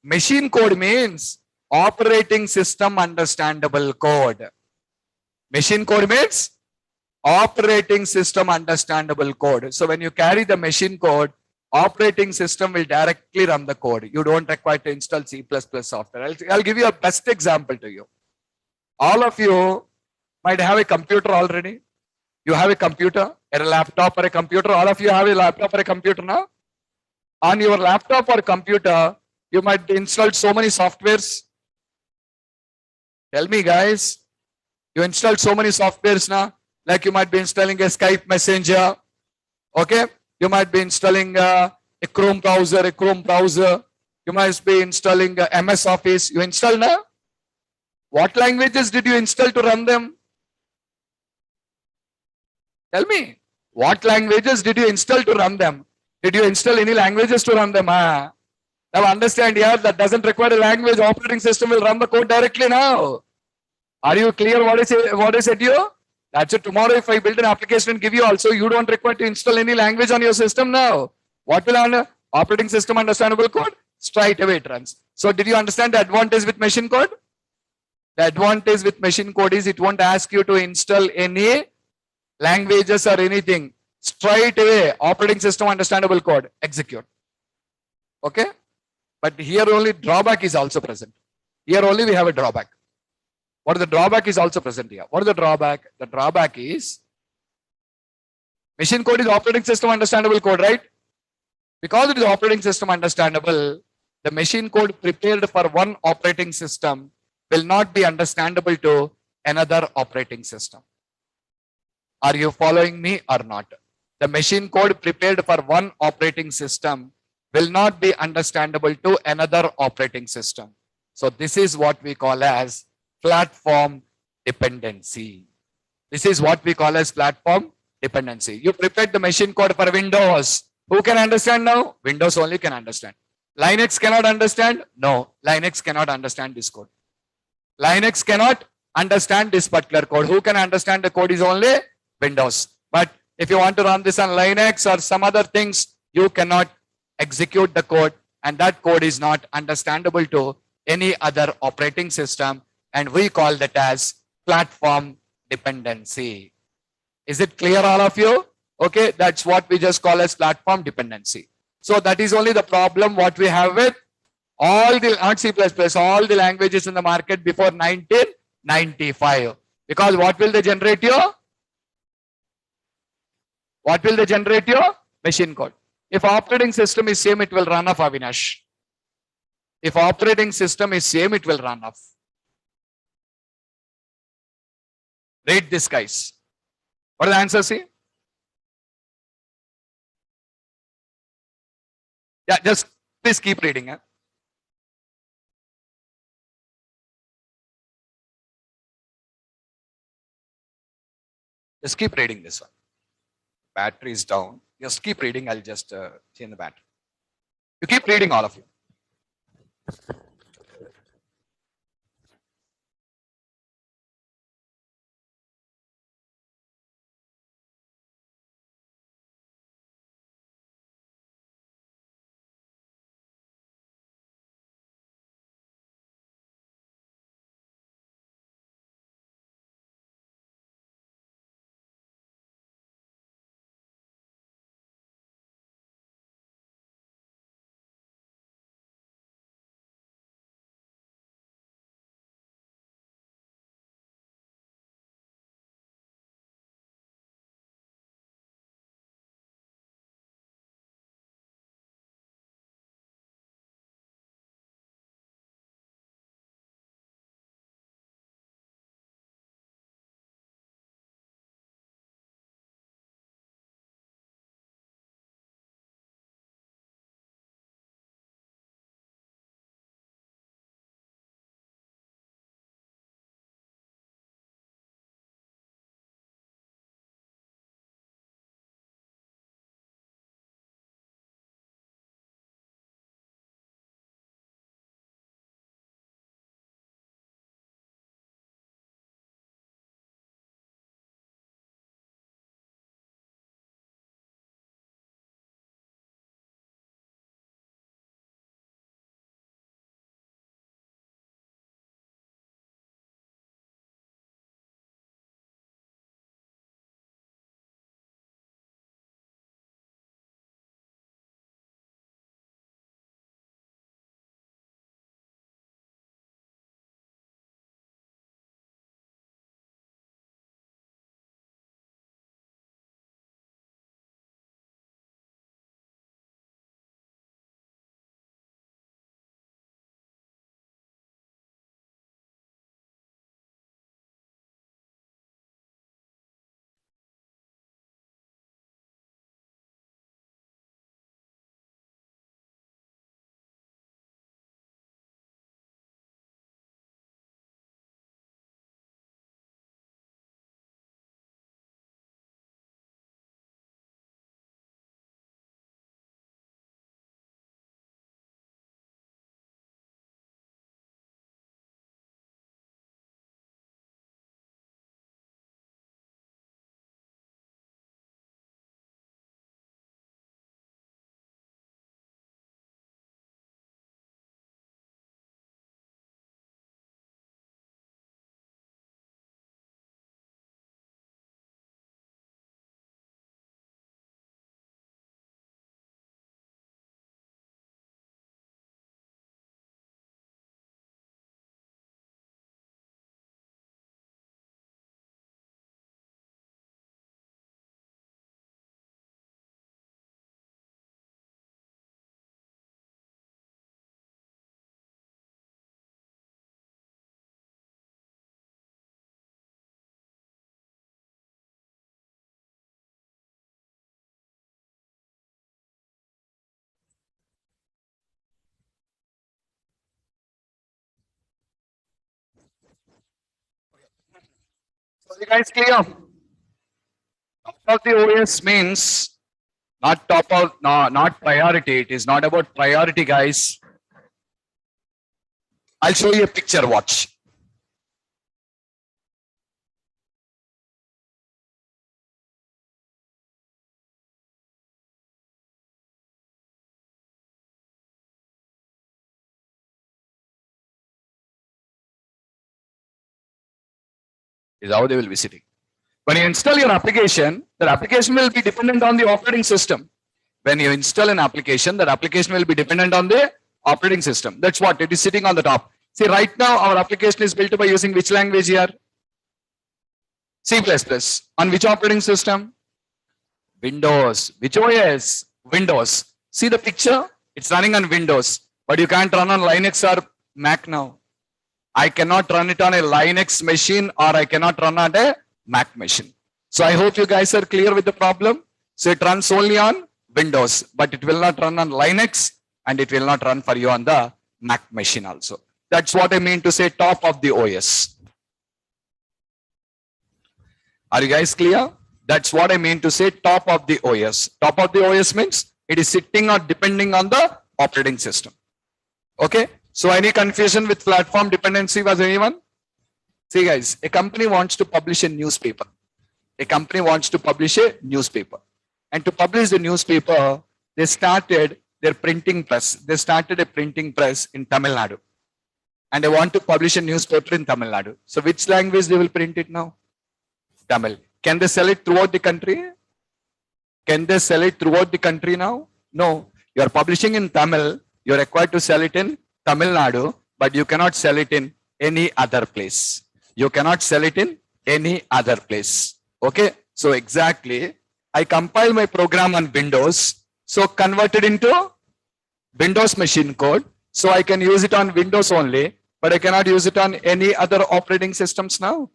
Machine code means operating system understandable code. Machine code means operating system understandable code. So when you carry the machine code, operating system will directly run the code. You don't require to install C++ software. I'll give you a best example to you. All of you might have a computer already. You have a computer, a laptop or a computer. All of you have a laptop or a computer now. On your laptop or computer, you might install so many softwares. Tell me, guys. You installed so many softwares now. Like you might be installing a Skype Messenger. Okay. You might be installing a Chrome browser. You might be installing MS Office. You install now? What languages did you install to run them? Tell me. What languages did you install to run them? Did you install any languages to run them? Now understand here, that doesn't require a language. Operating system will run the code directly now. Are you clear what I said to you? That's it. Tomorrow, if I build an application and give you also, you don't require to install any language on your system now. What will run? Operating system understandable code? Straight away it runs. So did you understand the advantage with machine code? The advantage with machine code is it won't ask you to install any languages or anything. Straight away, operating system understandable code, execute. Okay? But here only drawback is also present. Here only we have a drawback. What is the drawback is also present here. What is the drawback? The drawback is machine code is operating system understandable code, right? Because it is operating system understandable, the machine code prepared for one operating system will not be understandable to another operating system. Are you following me or not? The machine code prepared for one operating system will not be understandable to another operating system. So this is what we call as platform dependency. This is what we call as platform dependency. You prepared the machine code for Windows. Who can understand now? Windows only can understand. Linux cannot understand? No, Linux cannot understand this code. Linux cannot understand this particular code. Who can understand the code is only Windows. But if you want to run this on Linux or some other things, you cannot execute the code, and that code is not understandable to any other operating system, and we call that as platform dependency. Is it clear, all of you? Okay, that's what we just call as platform dependency. So that is only the problem what we have with all the not C++, all the languages in the market before 1995. Because what will they generate you? What will they generate you? Machine code. If operating system is same, it will run off, Avinash. If operating system is same, it will run off. Read this, guys. What are the answers? See? Yeah, just please keep reading. Huh? Just keep reading this one. Battery is down. Just keep reading. I'll just change the battery. You keep reading, all of you. You guys clear? Top of the OS means not top of, no, not priority. It is not about priority, guys. I'll show you a picture. Watch. Is how they will be sitting. When you install your application, that application will be dependent on the operating system. When you install an application, that application will be dependent on the operating system. That's what it is sitting on the top. See, right now our application is built by using which language here? C++. On which operating system? Windows. Which OS? Windows. See the picture? It's running on Windows, but you can't run on Linux or Mac now. I cannot run it on a Linux machine or I cannot run on a Mac machine. So I hope you guys are clear with the problem. So it runs only on Windows, but it will not run on Linux and it will not run for you on the Mac machine also. That's what I mean to say top of the OS. Are you guys clear? That's what I mean to say top of the OS. Top of the OS means it is sitting or depending on the operating system. Okay. So any confusion with platform dependency was anyone? See guys, a company wants to publish a newspaper. A company wants to publish a newspaper. And to publish the newspaper, they started their printing press. They started a printing press in Tamil Nadu. And they want to publish a newspaper in Tamil Nadu. So which language they will print it now? Tamil. Can they sell it throughout the country? Can they sell it throughout the country now? No. You are publishing in Tamil. You are required to sell it in Tamil Nadu, but you cannot sell it in any other place. You cannot sell it in any other place. Okay. So exactly, I compile my program on Windows. So convert it into Windows machine code. So I can use it on Windows only, but I cannot use it on any other operating systems now.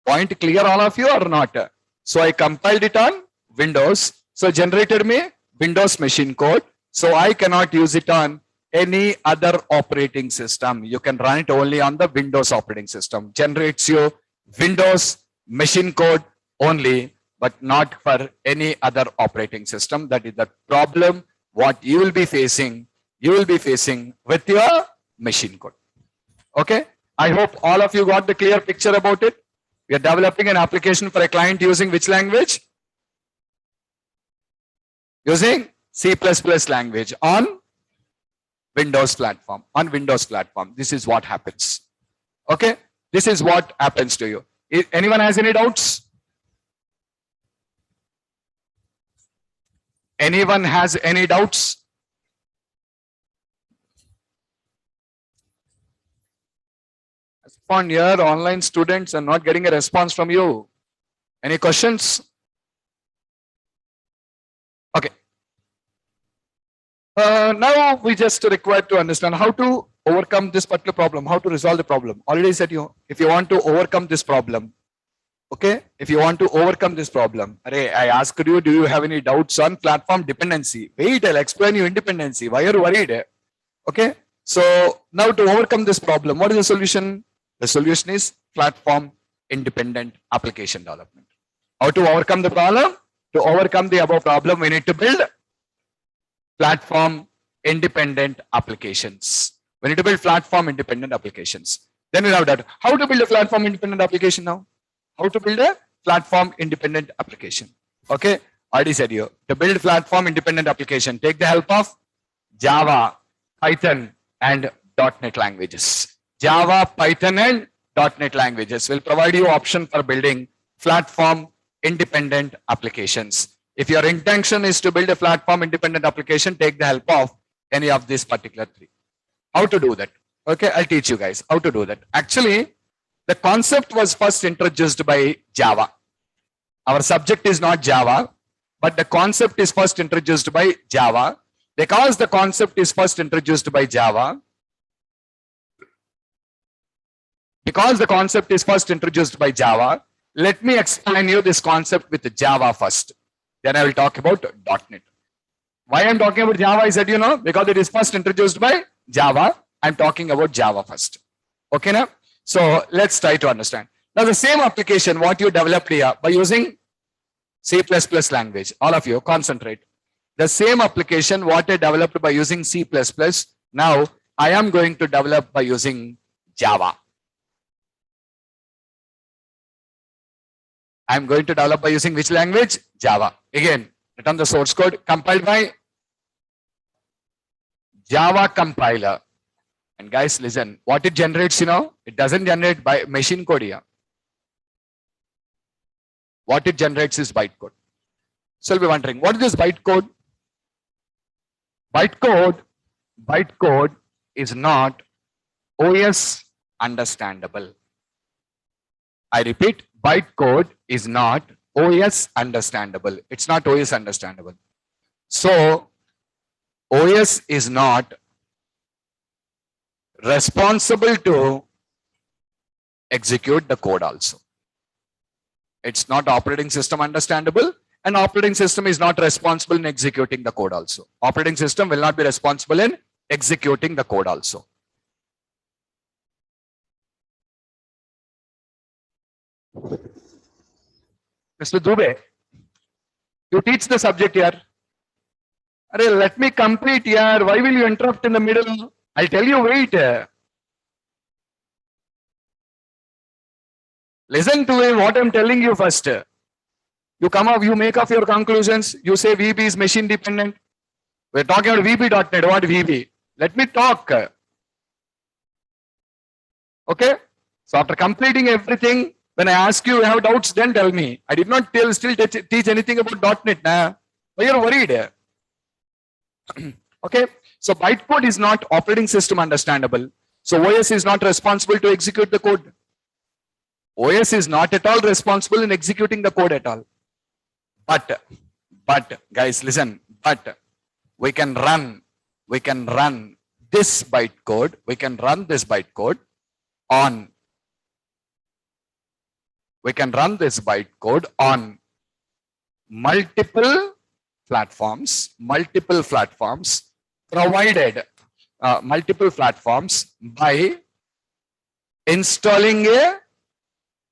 Point clear all of you or not? So I compiled it on Windows. So generated me Windows machine code. So I cannot use it on any other operating system. You can run it only on the Windows operating system. Generates you Windows machine code only, but not for any other operating system. That is the problem what you will be facing. You will be facing with your machine code. Okay. I hope all of you got the clear picture about it. We are developing an application for a client using which language? Using C++ language on Windows platform. On Windows platform. This is what happens. Okay. This is what happens to you. Anyone has any doubts? Anyone has any doubts? On here, online students are not getting a response from you. Any questions? Okay. Now we just require to understand how to overcome this particular problem, how to resolve the problem. Already said you, if you want to overcome this problem, okay, if you want to overcome this problem, I asked you, do you have any doubts on platform dependency? Wait, I'll explain you independency. Why are you worried? Okay, so now to overcome this problem, what is the solution? The solution is platform independent application development. How to overcome the problem? To overcome the above problem, we need to build platform independent applications. We need to build platform independent applications. Then we have that. How to build a platform independent application now? How to build a platform independent application? Okay, already said you. To build platform independent application, take the help of Java, Python, and .NET languages. Java, Python, and .NET languages will provide you option for building platform independent applications. If your intention is to build a platform independent application, take the help of any of these particular three. How to do that? Okay, I'll teach you guys how to do that. Actually, the concept was first introduced by Java. Our subject is not Java, but the concept is first introduced by Java. Because the concept is first introduced by Java, let me explain you this concept with Java first. Then I will talk about .NET. Why I'm talking about Java is that you know, because it is first introduced by Java, I'm talking about Java first. Okay now? So let's try to understand. Now the same application what you developed here by using C++ language, all of you concentrate. The same application what I developed by using C++, now I am going to develop by using Java. I am going to develop by using which language? Java. Again, return the source code compiled by Java compiler. And guys, listen, what it generates, it doesn't generate by machine code here. What it generates is bytecode. So you'll be wondering, what is this bytecode? Bytecode is not OS understandable. I repeat, bytecode is not OS understandable. It's not OS understandable. So OS is not responsible to execute the code also. It's not operating system understandable, and operating system is not responsible in executing the code also. Operating system will not be responsible in executing the code also. Mr. Dubey, you teach the subject here. Arey, let me complete here. Why will you interrupt in the middle? I'll tell you, wait. Listen to him, what I'm telling you first. You come up, you make up your conclusions. You say VB is machine dependent. We're talking about VB.NET, what VB? Let me talk. Okay? So after completing everything, when I ask you have doubts, then tell me. I did not still teach anything about .NET. Nah. Why you're worried? Okay? So bytecode is not operating system understandable. So OS is not responsible to execute the code. OS is not at all responsible in executing the code at all. But guys, listen, but we can run this bytecode, on multiple platforms provided by installing a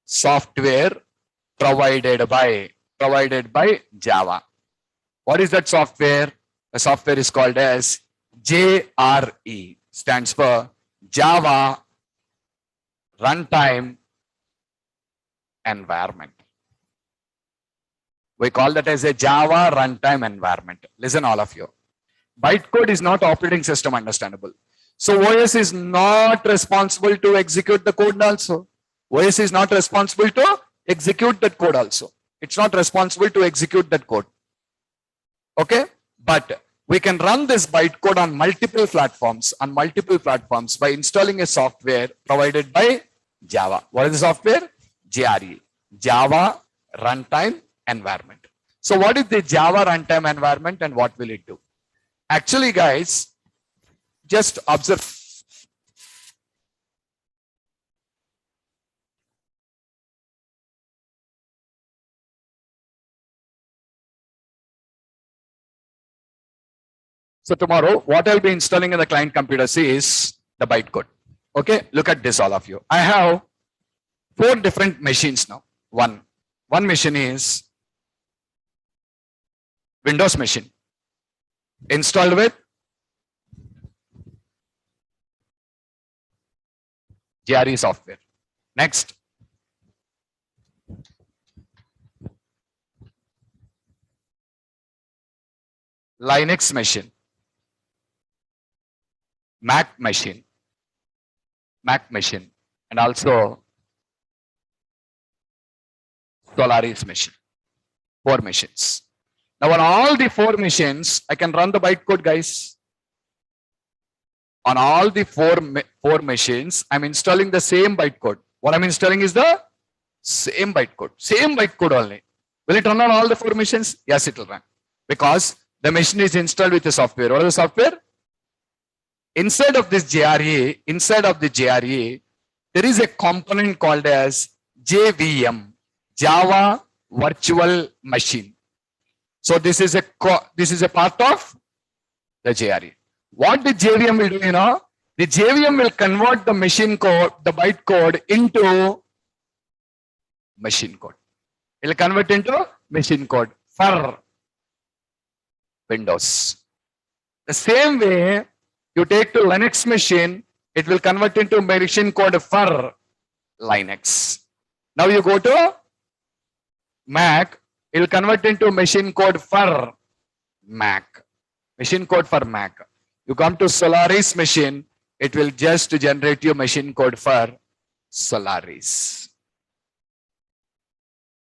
software provided by Java. What is that software? The software is called as JRE, stands for Java Runtime Environment. We call that as a Java Runtime Environment. Listen, all of you. Bytecode is not operating system understandable. So OS is not responsible to execute the code also. OS is not responsible to execute that code also. It's not responsible to execute that code. Okay? But we can run this bytecode on multiple platforms by installing a software provided by Java. What is the software? JRE, Java Runtime Environment. So what is the Java Runtime Environment and what will it do? Actually, guys, just observe. So tomorrow, what I'll be installing in the client computer is the bytecode. Okay, look at this, all of you. I have 4 different machines now. One machine is Windows machine installed with JRE software. Next, Linux machine, Mac machine, and also Solaris machine. 4 machines. Now on all the 4 machines, I can run the bytecode, guys. On all the 4 machines, I'm installing the same bytecode. What I'm installing is the same bytecode only. Will it run on all the 4 machines? Yes, it will run. Because the machine is installed with the software. What is the software? Inside of this JRE, there is a component called as JVM, Java Virtual Machine. So this is a part of the JRE. What the JVM will do, the JVM will convert the machine code, the bytecode, into machine code. It will convert into machine code for Windows. The same way you take to Linux machine, it will convert into machine code for Linux. Now you go to Mac, it will convert into machine code for Mac. Machine code for Mac. You come to Solaris machine, it will just generate your machine code for Solaris.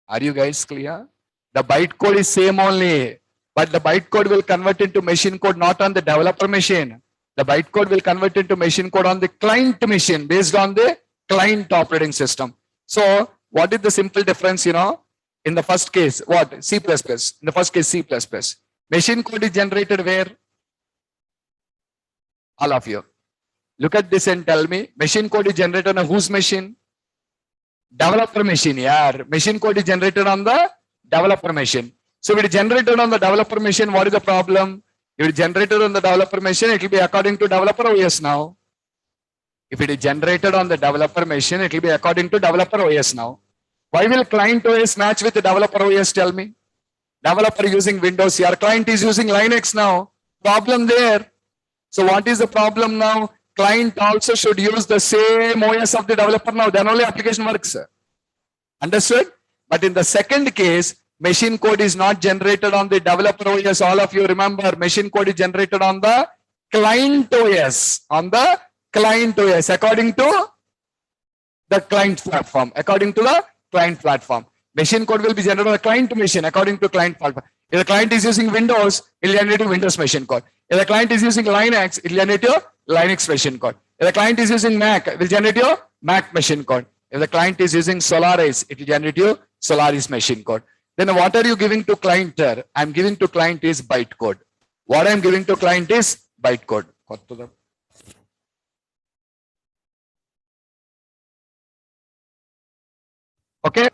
Are you guys clear? The bytecode is same only, but the bytecode will convert into machine code not on the developer machine. The bytecode will convert into machine code on the client machine based on the client operating system. So what is the simple difference, you know? In the first case, what? C++. In the first case, C++. Machine code is generated where? All of you. Look at this and tell me, machine code is generated on whose machine? Developer machine, yeah. Machine code is generated on the developer machine. So if it is generated on the developer machine, what is the problem? If it is generated on the developer machine, it will be according to developer OS now. If it is generated on the developer machine, it will be according to developer OS now. Why will client OS match with the developer OS? Tell me. Developer using Windows here, client is using Linux now. Problem there. So what is the problem now? Client also should use the same OS of the developer now. Then only application works. Understood? But in the second case, machine code is not generated on the developer OS. All of you remember, machine code is generated on the client OS. On the client OS, according to the client platform. According to the client platform. Machine code will be generated on the client machine according to client platform. If the client is using Windows, it will generate Windows machine code. If the client is using Linux, it will generate your Linux machine code. If the client is using Mac, it will generate your Mac machine code. If the client is using Solaris, it will generate your Solaris machine code. Then what are you giving to client? I'm giving to client is bytecode. What I'm giving to client is bytecode. Okay.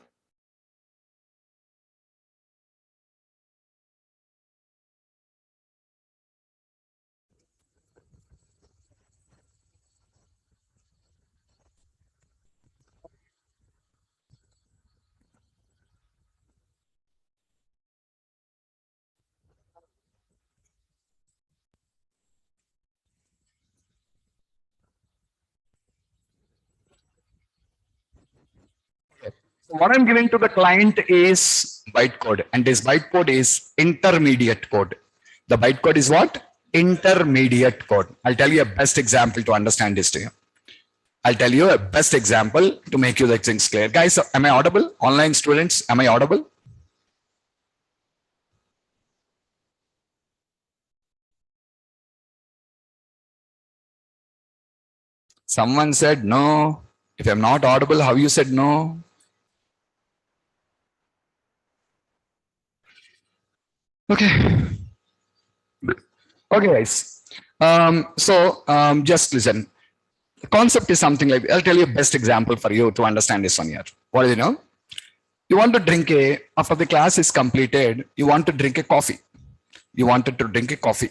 So what I'm giving to the client is bytecode, and this bytecode is intermediate code. The bytecode is what? Intermediate code. I'll tell you a best example to understand this to you. I'll tell you a best example to make you the things clear. Guys, am I audible? Online students, am I audible? Someone said no. If I'm not audible, how you said no? Okay. Okay, guys. Just listen. The concept is something like, I'll tell you a best example for you to understand this one here. What do you know? You want to drink after the class is completed, you want to drink a coffee. You wanted to drink a coffee.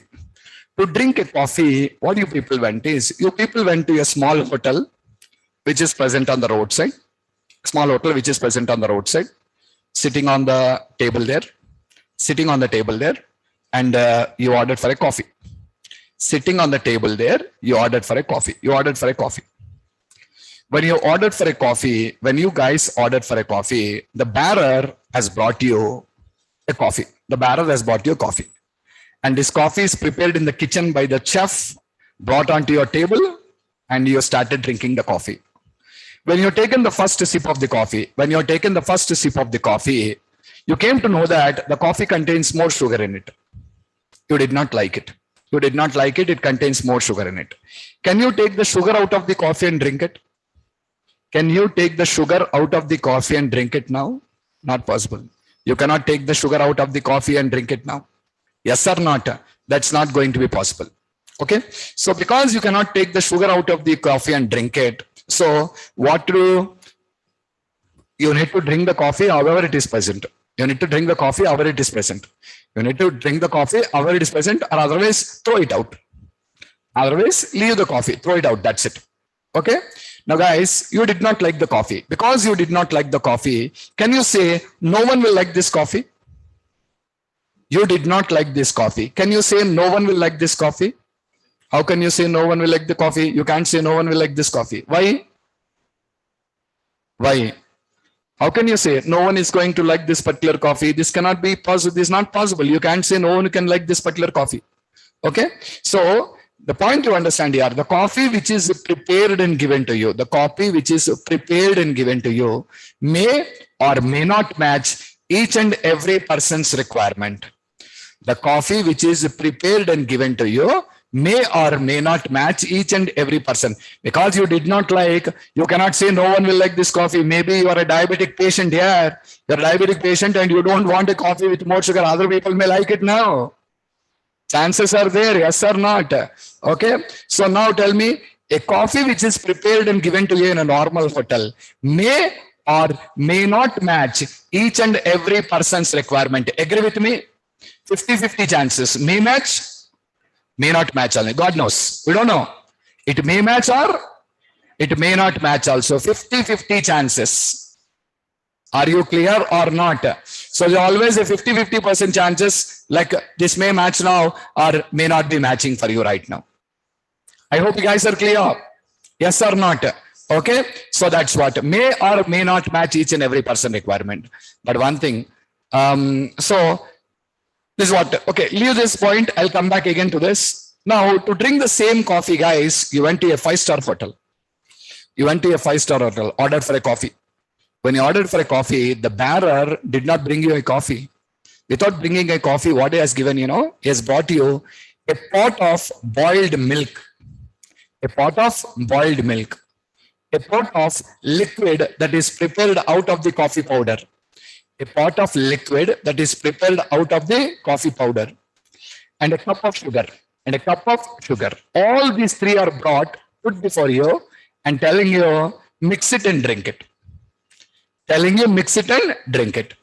To drink a coffee, what you people went is, you people went to a small hotel, which is present on the roadside. Small hotel, which is present on the roadside. Sitting on the table there. Sitting on the table there. And you ordered for a coffee. Sitting on the table there, you ordered for a coffee. You ordered for a coffee. When you ordered for a coffee, when you guys ordered for a coffee, the bearer has brought you a coffee. The bearer has brought you coffee. And this coffee is prepared in the kitchen by the chef, brought onto your table, and you started drinking the coffee. When you've taken the first sip of the coffee, you came to know that the coffee contains more sugar in it. You did not like it. You did not like it. It contains more sugar in it. Can you take the sugar out of the coffee and drink it? Can you take the sugar out of the coffee and drink it now? Not possible. You cannot take the sugar out of the coffee and drink it now. Yes or not? That's not going to be possible. Okay. So because you cannot take the sugar out of the coffee and drink it, so what to do? You need to drink the coffee however it is present. You need to drink the coffee however it is present. You need to drink the coffee however it is present, or otherwise throw it out. Otherwise leave the coffee, throw it out. That's it. Okay. Now guys, you did not like the coffee. Because you did not like the coffee, can you say no one will like this coffee? You did not like this coffee. Can you say no one will like this coffee? How can you say no one will like the coffee? You can't say no one will like this coffee. Why? Why? How can you say no one is going to like this particular coffee? This cannot be possible. This is not possible. You can't say no one can like this particular coffee. Okay. So the point to understand here, the coffee which is prepared and given to you, the coffee which is prepared and given to you may or may not match each and every person's requirement. The coffee which is prepared and given to you may or may not match each and every person. Because you did not like, you cannot say no one will like this coffee. Maybe you are a diabetic patient here. You're a diabetic patient and you don't want a coffee with more sugar. Other people may like it now. Chances are there, yes or not? Okay. So now tell me, a coffee which is prepared and given to you in a normal hotel may or may not match each and every person's requirement. Agree with me? 50-50 chances. May match, may not match. God knows. We don't know. It may match or it may not match also. 50-50 chances. Are you clear or not? So there's always a 50-50% chances, like this may match now or may not be matching for you right now. I hope you guys are clear. Yes or not? Okay. So that's what may or may not match each and every person requirement. But one thing, so this is what, okay, leave this point. I'll come back again to this. Now, to drink the same coffee, guys, you went to a 5-star hotel. You went to a 5-star hotel, ordered for a coffee. When you ordered for a coffee, the bearer did not bring you a coffee. Without bringing a coffee, what he has given, he has brought you a pot of boiled milk. A pot of boiled milk. A pot of liquid that is prepared out of the coffee powder. A pot of liquid that is prepared out of the coffee powder, and a cup of sugar, and a cup of sugar. All these three are brought, put before you, and telling you, mix it and drink it. Telling you, mix it and drink it.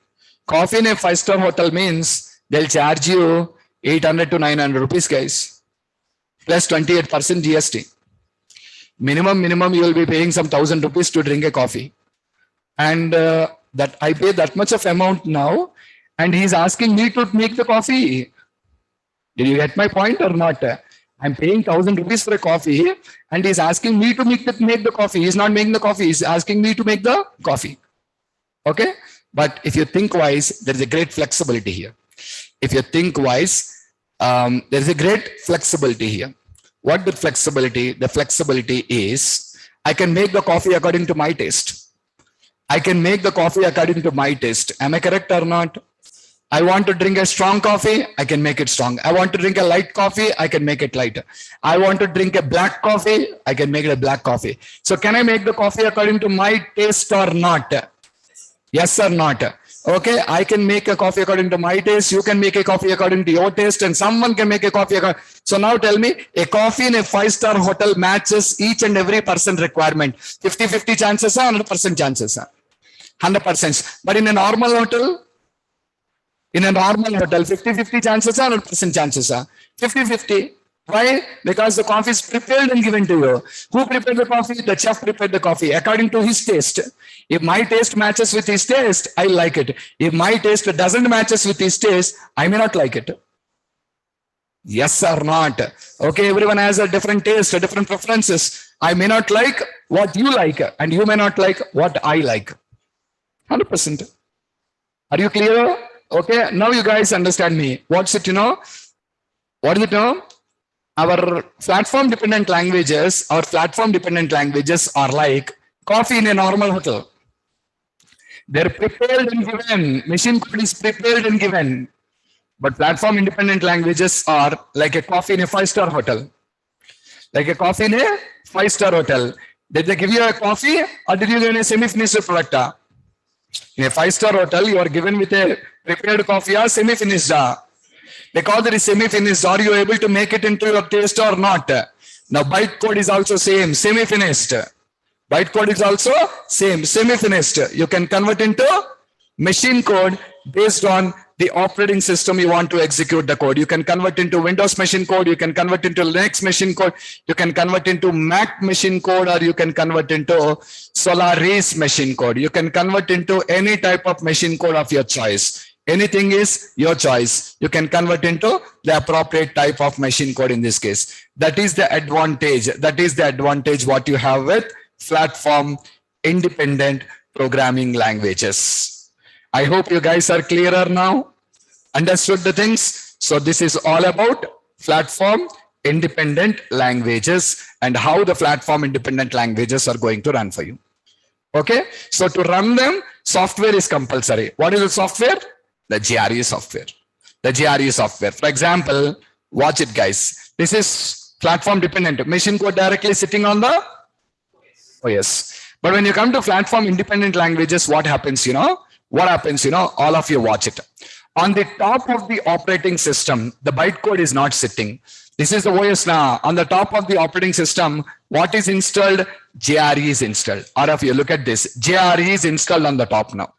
Coffee in a 5-star hotel means they'll charge you 800 to 900 rupees, guys, plus 28% GST. Minimum, you will be paying some 1,000 rupees to drink a coffee. And that I pay that much of amount now, and he's asking me to make the coffee. Did you get my point or not? I'm paying 1,000 rupees for a coffee, and he's asking me to make the coffee. He's not making the coffee. He's asking me to make the coffee. Okay? But if you think wise, there is a great flexibility here. If you think wise, there is a great flexibility here. What the flexibility? The flexibility is, I can make the coffee according to my taste. I can make the coffee according to my taste. Am I correct or not? I want to drink a strong coffee, I can make it strong. I want to drink a light coffee, I can make it light. I want to drink a black coffee, I can make it a black coffee. So can I make the coffee according to my taste or not? Yes or not? Okay, I can make a coffee according to my taste. You can make a coffee according to your taste, and someone can make a coffee. So now tell me, a coffee in a 5-star hotel matches each and every person requirement. 50-50 chances or 100% chances? 100%. But in a normal hotel, 50-50 chances or 100% chances? 50-50. Why? Because the coffee is prepared and given to you. Who prepared the coffee? The chef prepared the coffee according to his taste. If my taste matches with his taste, I like it. If my taste doesn't matches with his taste, I may not like it. Yes or not? Okay, everyone has a different taste, a different preferences. I may not like what you like, and you may not like what I like. 100%. Are you clear? Okay, now you guys understand me. What's it, What is it, Our platform dependent languages are like coffee in a normal hotel. They're prepared and given. Machine code is prepared and given. But platform independent languages are like a coffee in a 5-star hotel. Like a coffee in a 5-star hotel. Did they give you a coffee or did you give a semi-finished product? In a 5-star hotel, you are given with a prepared coffee or semi-finished. Because it is semi-finished, are you able to make it into your taste or not? Now, bytecode is also same, semi-finished. Bytecode is also same, semi-finished. You can convert into machine code based on the operating system you want to execute the code. You can convert into Windows machine code, you can convert into Linux machine code, you can convert into Mac machine code, or you can convert into Solaris machine code. You can convert into any type of machine code of your choice. Anything is your choice. You can convert into the appropriate type of machine code in this case. That is the advantage. That is the advantage what you have with platform independent programming languages. I hope you guys are clearer now. Understood the things? So this is all about platform independent languages and how the platform independent languages are going to run for you. Okay. So to run them, software is compulsory. What is the software? The GRE software. The GRE software. For example, watch it, guys. This is platform dependent. Machine code directly sitting on the OS. But when you come to platform independent languages, what happens, What happens, all of you watch it. On the top of the operating system, the bytecode is not sitting. This is the OS now. On the top of the operating system, what is installed? GRE is installed. All of you, look at this. GRE is installed on the top now.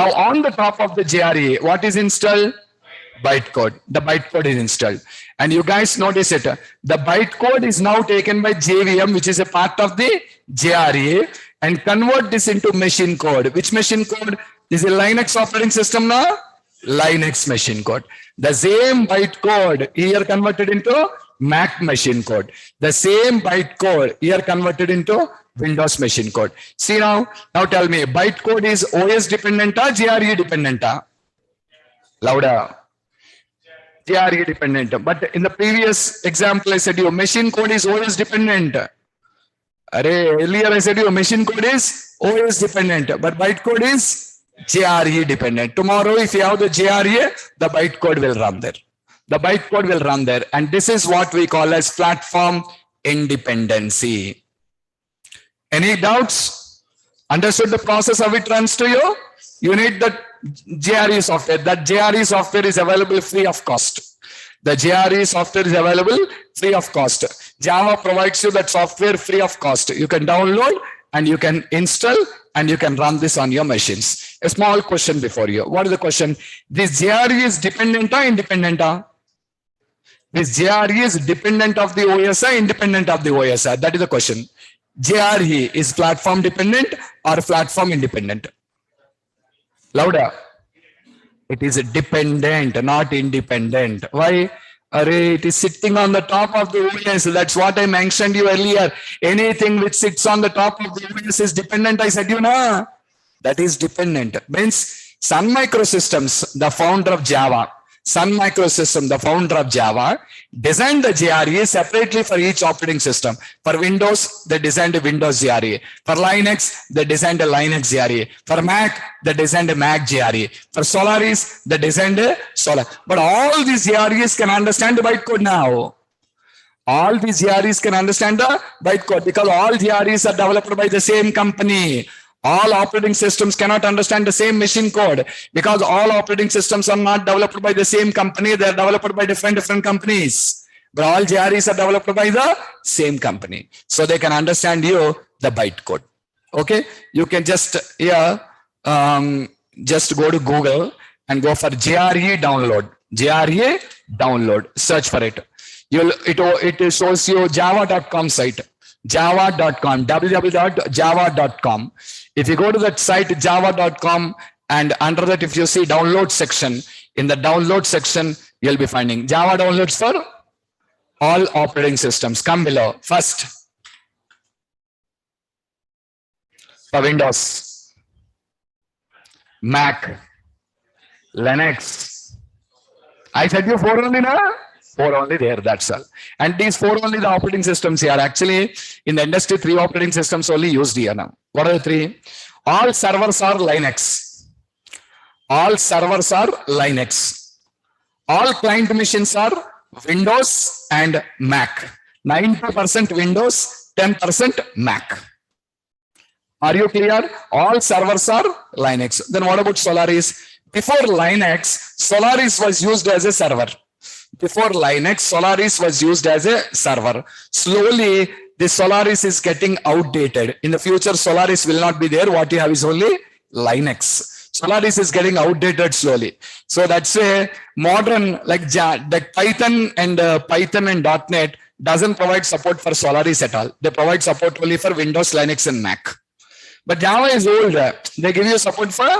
Now, on the top of the GRE, what is installed? Bytecode. The bytecode is installed. And you guys notice it. The bytecode is now taken by JVM, which is a part of the GRE, and convert this into machine code. Which machine code? This is a Linux operating system now? Linux machine code. The same bytecode here converted into Mac machine code. The same bytecode here converted into Windows machine code. See now tell me, bytecode is OS dependent or GRE dependent? Louder. GRE dependent. But in the previous example, I said your machine code is OS dependent. Earlier I said your machine code is OS dependent, but bytecode is GRE dependent. Tomorrow, if you have the GRE, the bytecode will run there. The bytecode will run there. And this is what we call as platform independency. Any doubts? Understood the process of it runs to you? You need the GRE software. That GRE software is available free of cost. The GRE software is available free of cost. Java provides you that software free of cost. You can download and you can install and you can run this on your machines. A small question before you. What is the question? This GRE is dependent or independent? This GRE is dependent of the OS or independent of the OS? That is the question. GRE is platform dependent or platform independent? Louder. It is dependent, not independent. Why? It is sitting on the top of the OS. That's what I mentioned you earlier. Anything which sits on the top of the OS is dependent. I said, that is dependent. Means Sun Microsystems, the founder of Java, Sun Microsystems, the founder of Java, designed the GRE separately for each operating system. For Windows, they designed a Windows GRE. For Linux, they designed a Linux GRE. For Mac, they designed a Mac GRE. For Solaris, they designed a Solaris. But all these GREs can understand the bytecode now. All these GREs can understand the bytecode because all GREs are developed by the same company. All operating systems cannot understand the same machine code because all operating systems are not developed by the same company. They are developed by different companies. But all GREs are developed by the same company. So they can understand the bytecode. Okay. You can just just go to Google and go for GRE download. GRE download. Search for it. It shows you java.com site. Java.com, www.java.com. If you go to that site, java.com, and under that, if you see download section, in the download section, you'll be finding Java downloads for all operating systems. Come below. First, for Windows, Mac, Linux. I said you 4 only now? 4 only there, that's all. And these 4 only the operating systems here. Actually, in the industry, 3 operating systems only used here now. What are the 3? All servers are Linux. All servers are Linux. All client machines are Windows and Mac. 90% Windows, 10% Mac. Are you clear? All servers are Linux. Then what about Solaris? Before Linux, Solaris was used as a server. Before Linux, Solaris was used as a server. Slowly, the Solaris is getting outdated. In the future, Solaris will not be there. What you have is only Linux. Solaris is getting outdated slowly. So that's a modern, like Python and .NET doesn't provide support for Solaris at all. They provide support only for Windows, Linux, and Mac. But Java is old. They give you support for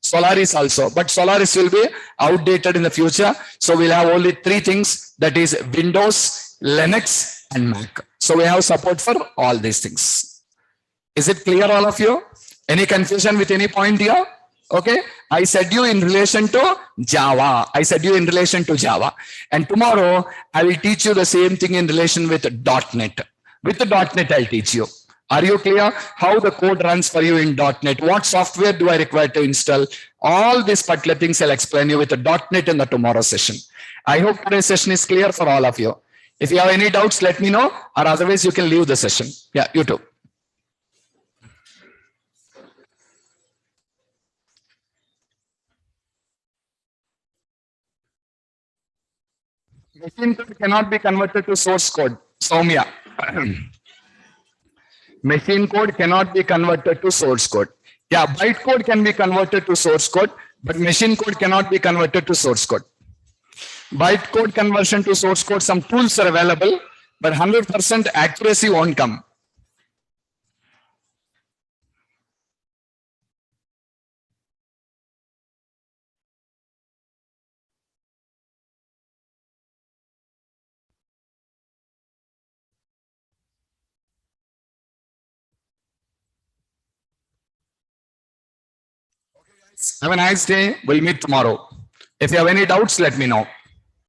Solaris also. But Solaris will be outdated in the future. So we'll have only three things. That is Windows, Linux, and Mac. So we have support for all these things. Is it clear, all of you? Any confusion with any point here? Okay. I said you in relation to Java. I said you in relation to Java. And tomorrow I will teach you the same thing in relation with .NET. With the .NET I'll teach you. Are you clear how the code runs for you in .NET? What software do I require to install? All these particular things I'll explain you with the .NET in the tomorrow session. I hope today's session is clear for all of you. If you have any doubts, let me know, or otherwise you can leave the session. Yeah, you too. Machine code cannot be converted to source code. Soumya. Machine code cannot be converted to source code. Yeah, byte code can be converted to source code, but machine code cannot be converted to source code. Byte code conversion to source code, some tools are available, but 100% accuracy won't come. Have a nice day. We'll meet tomorrow. If you have any doubts, let me know.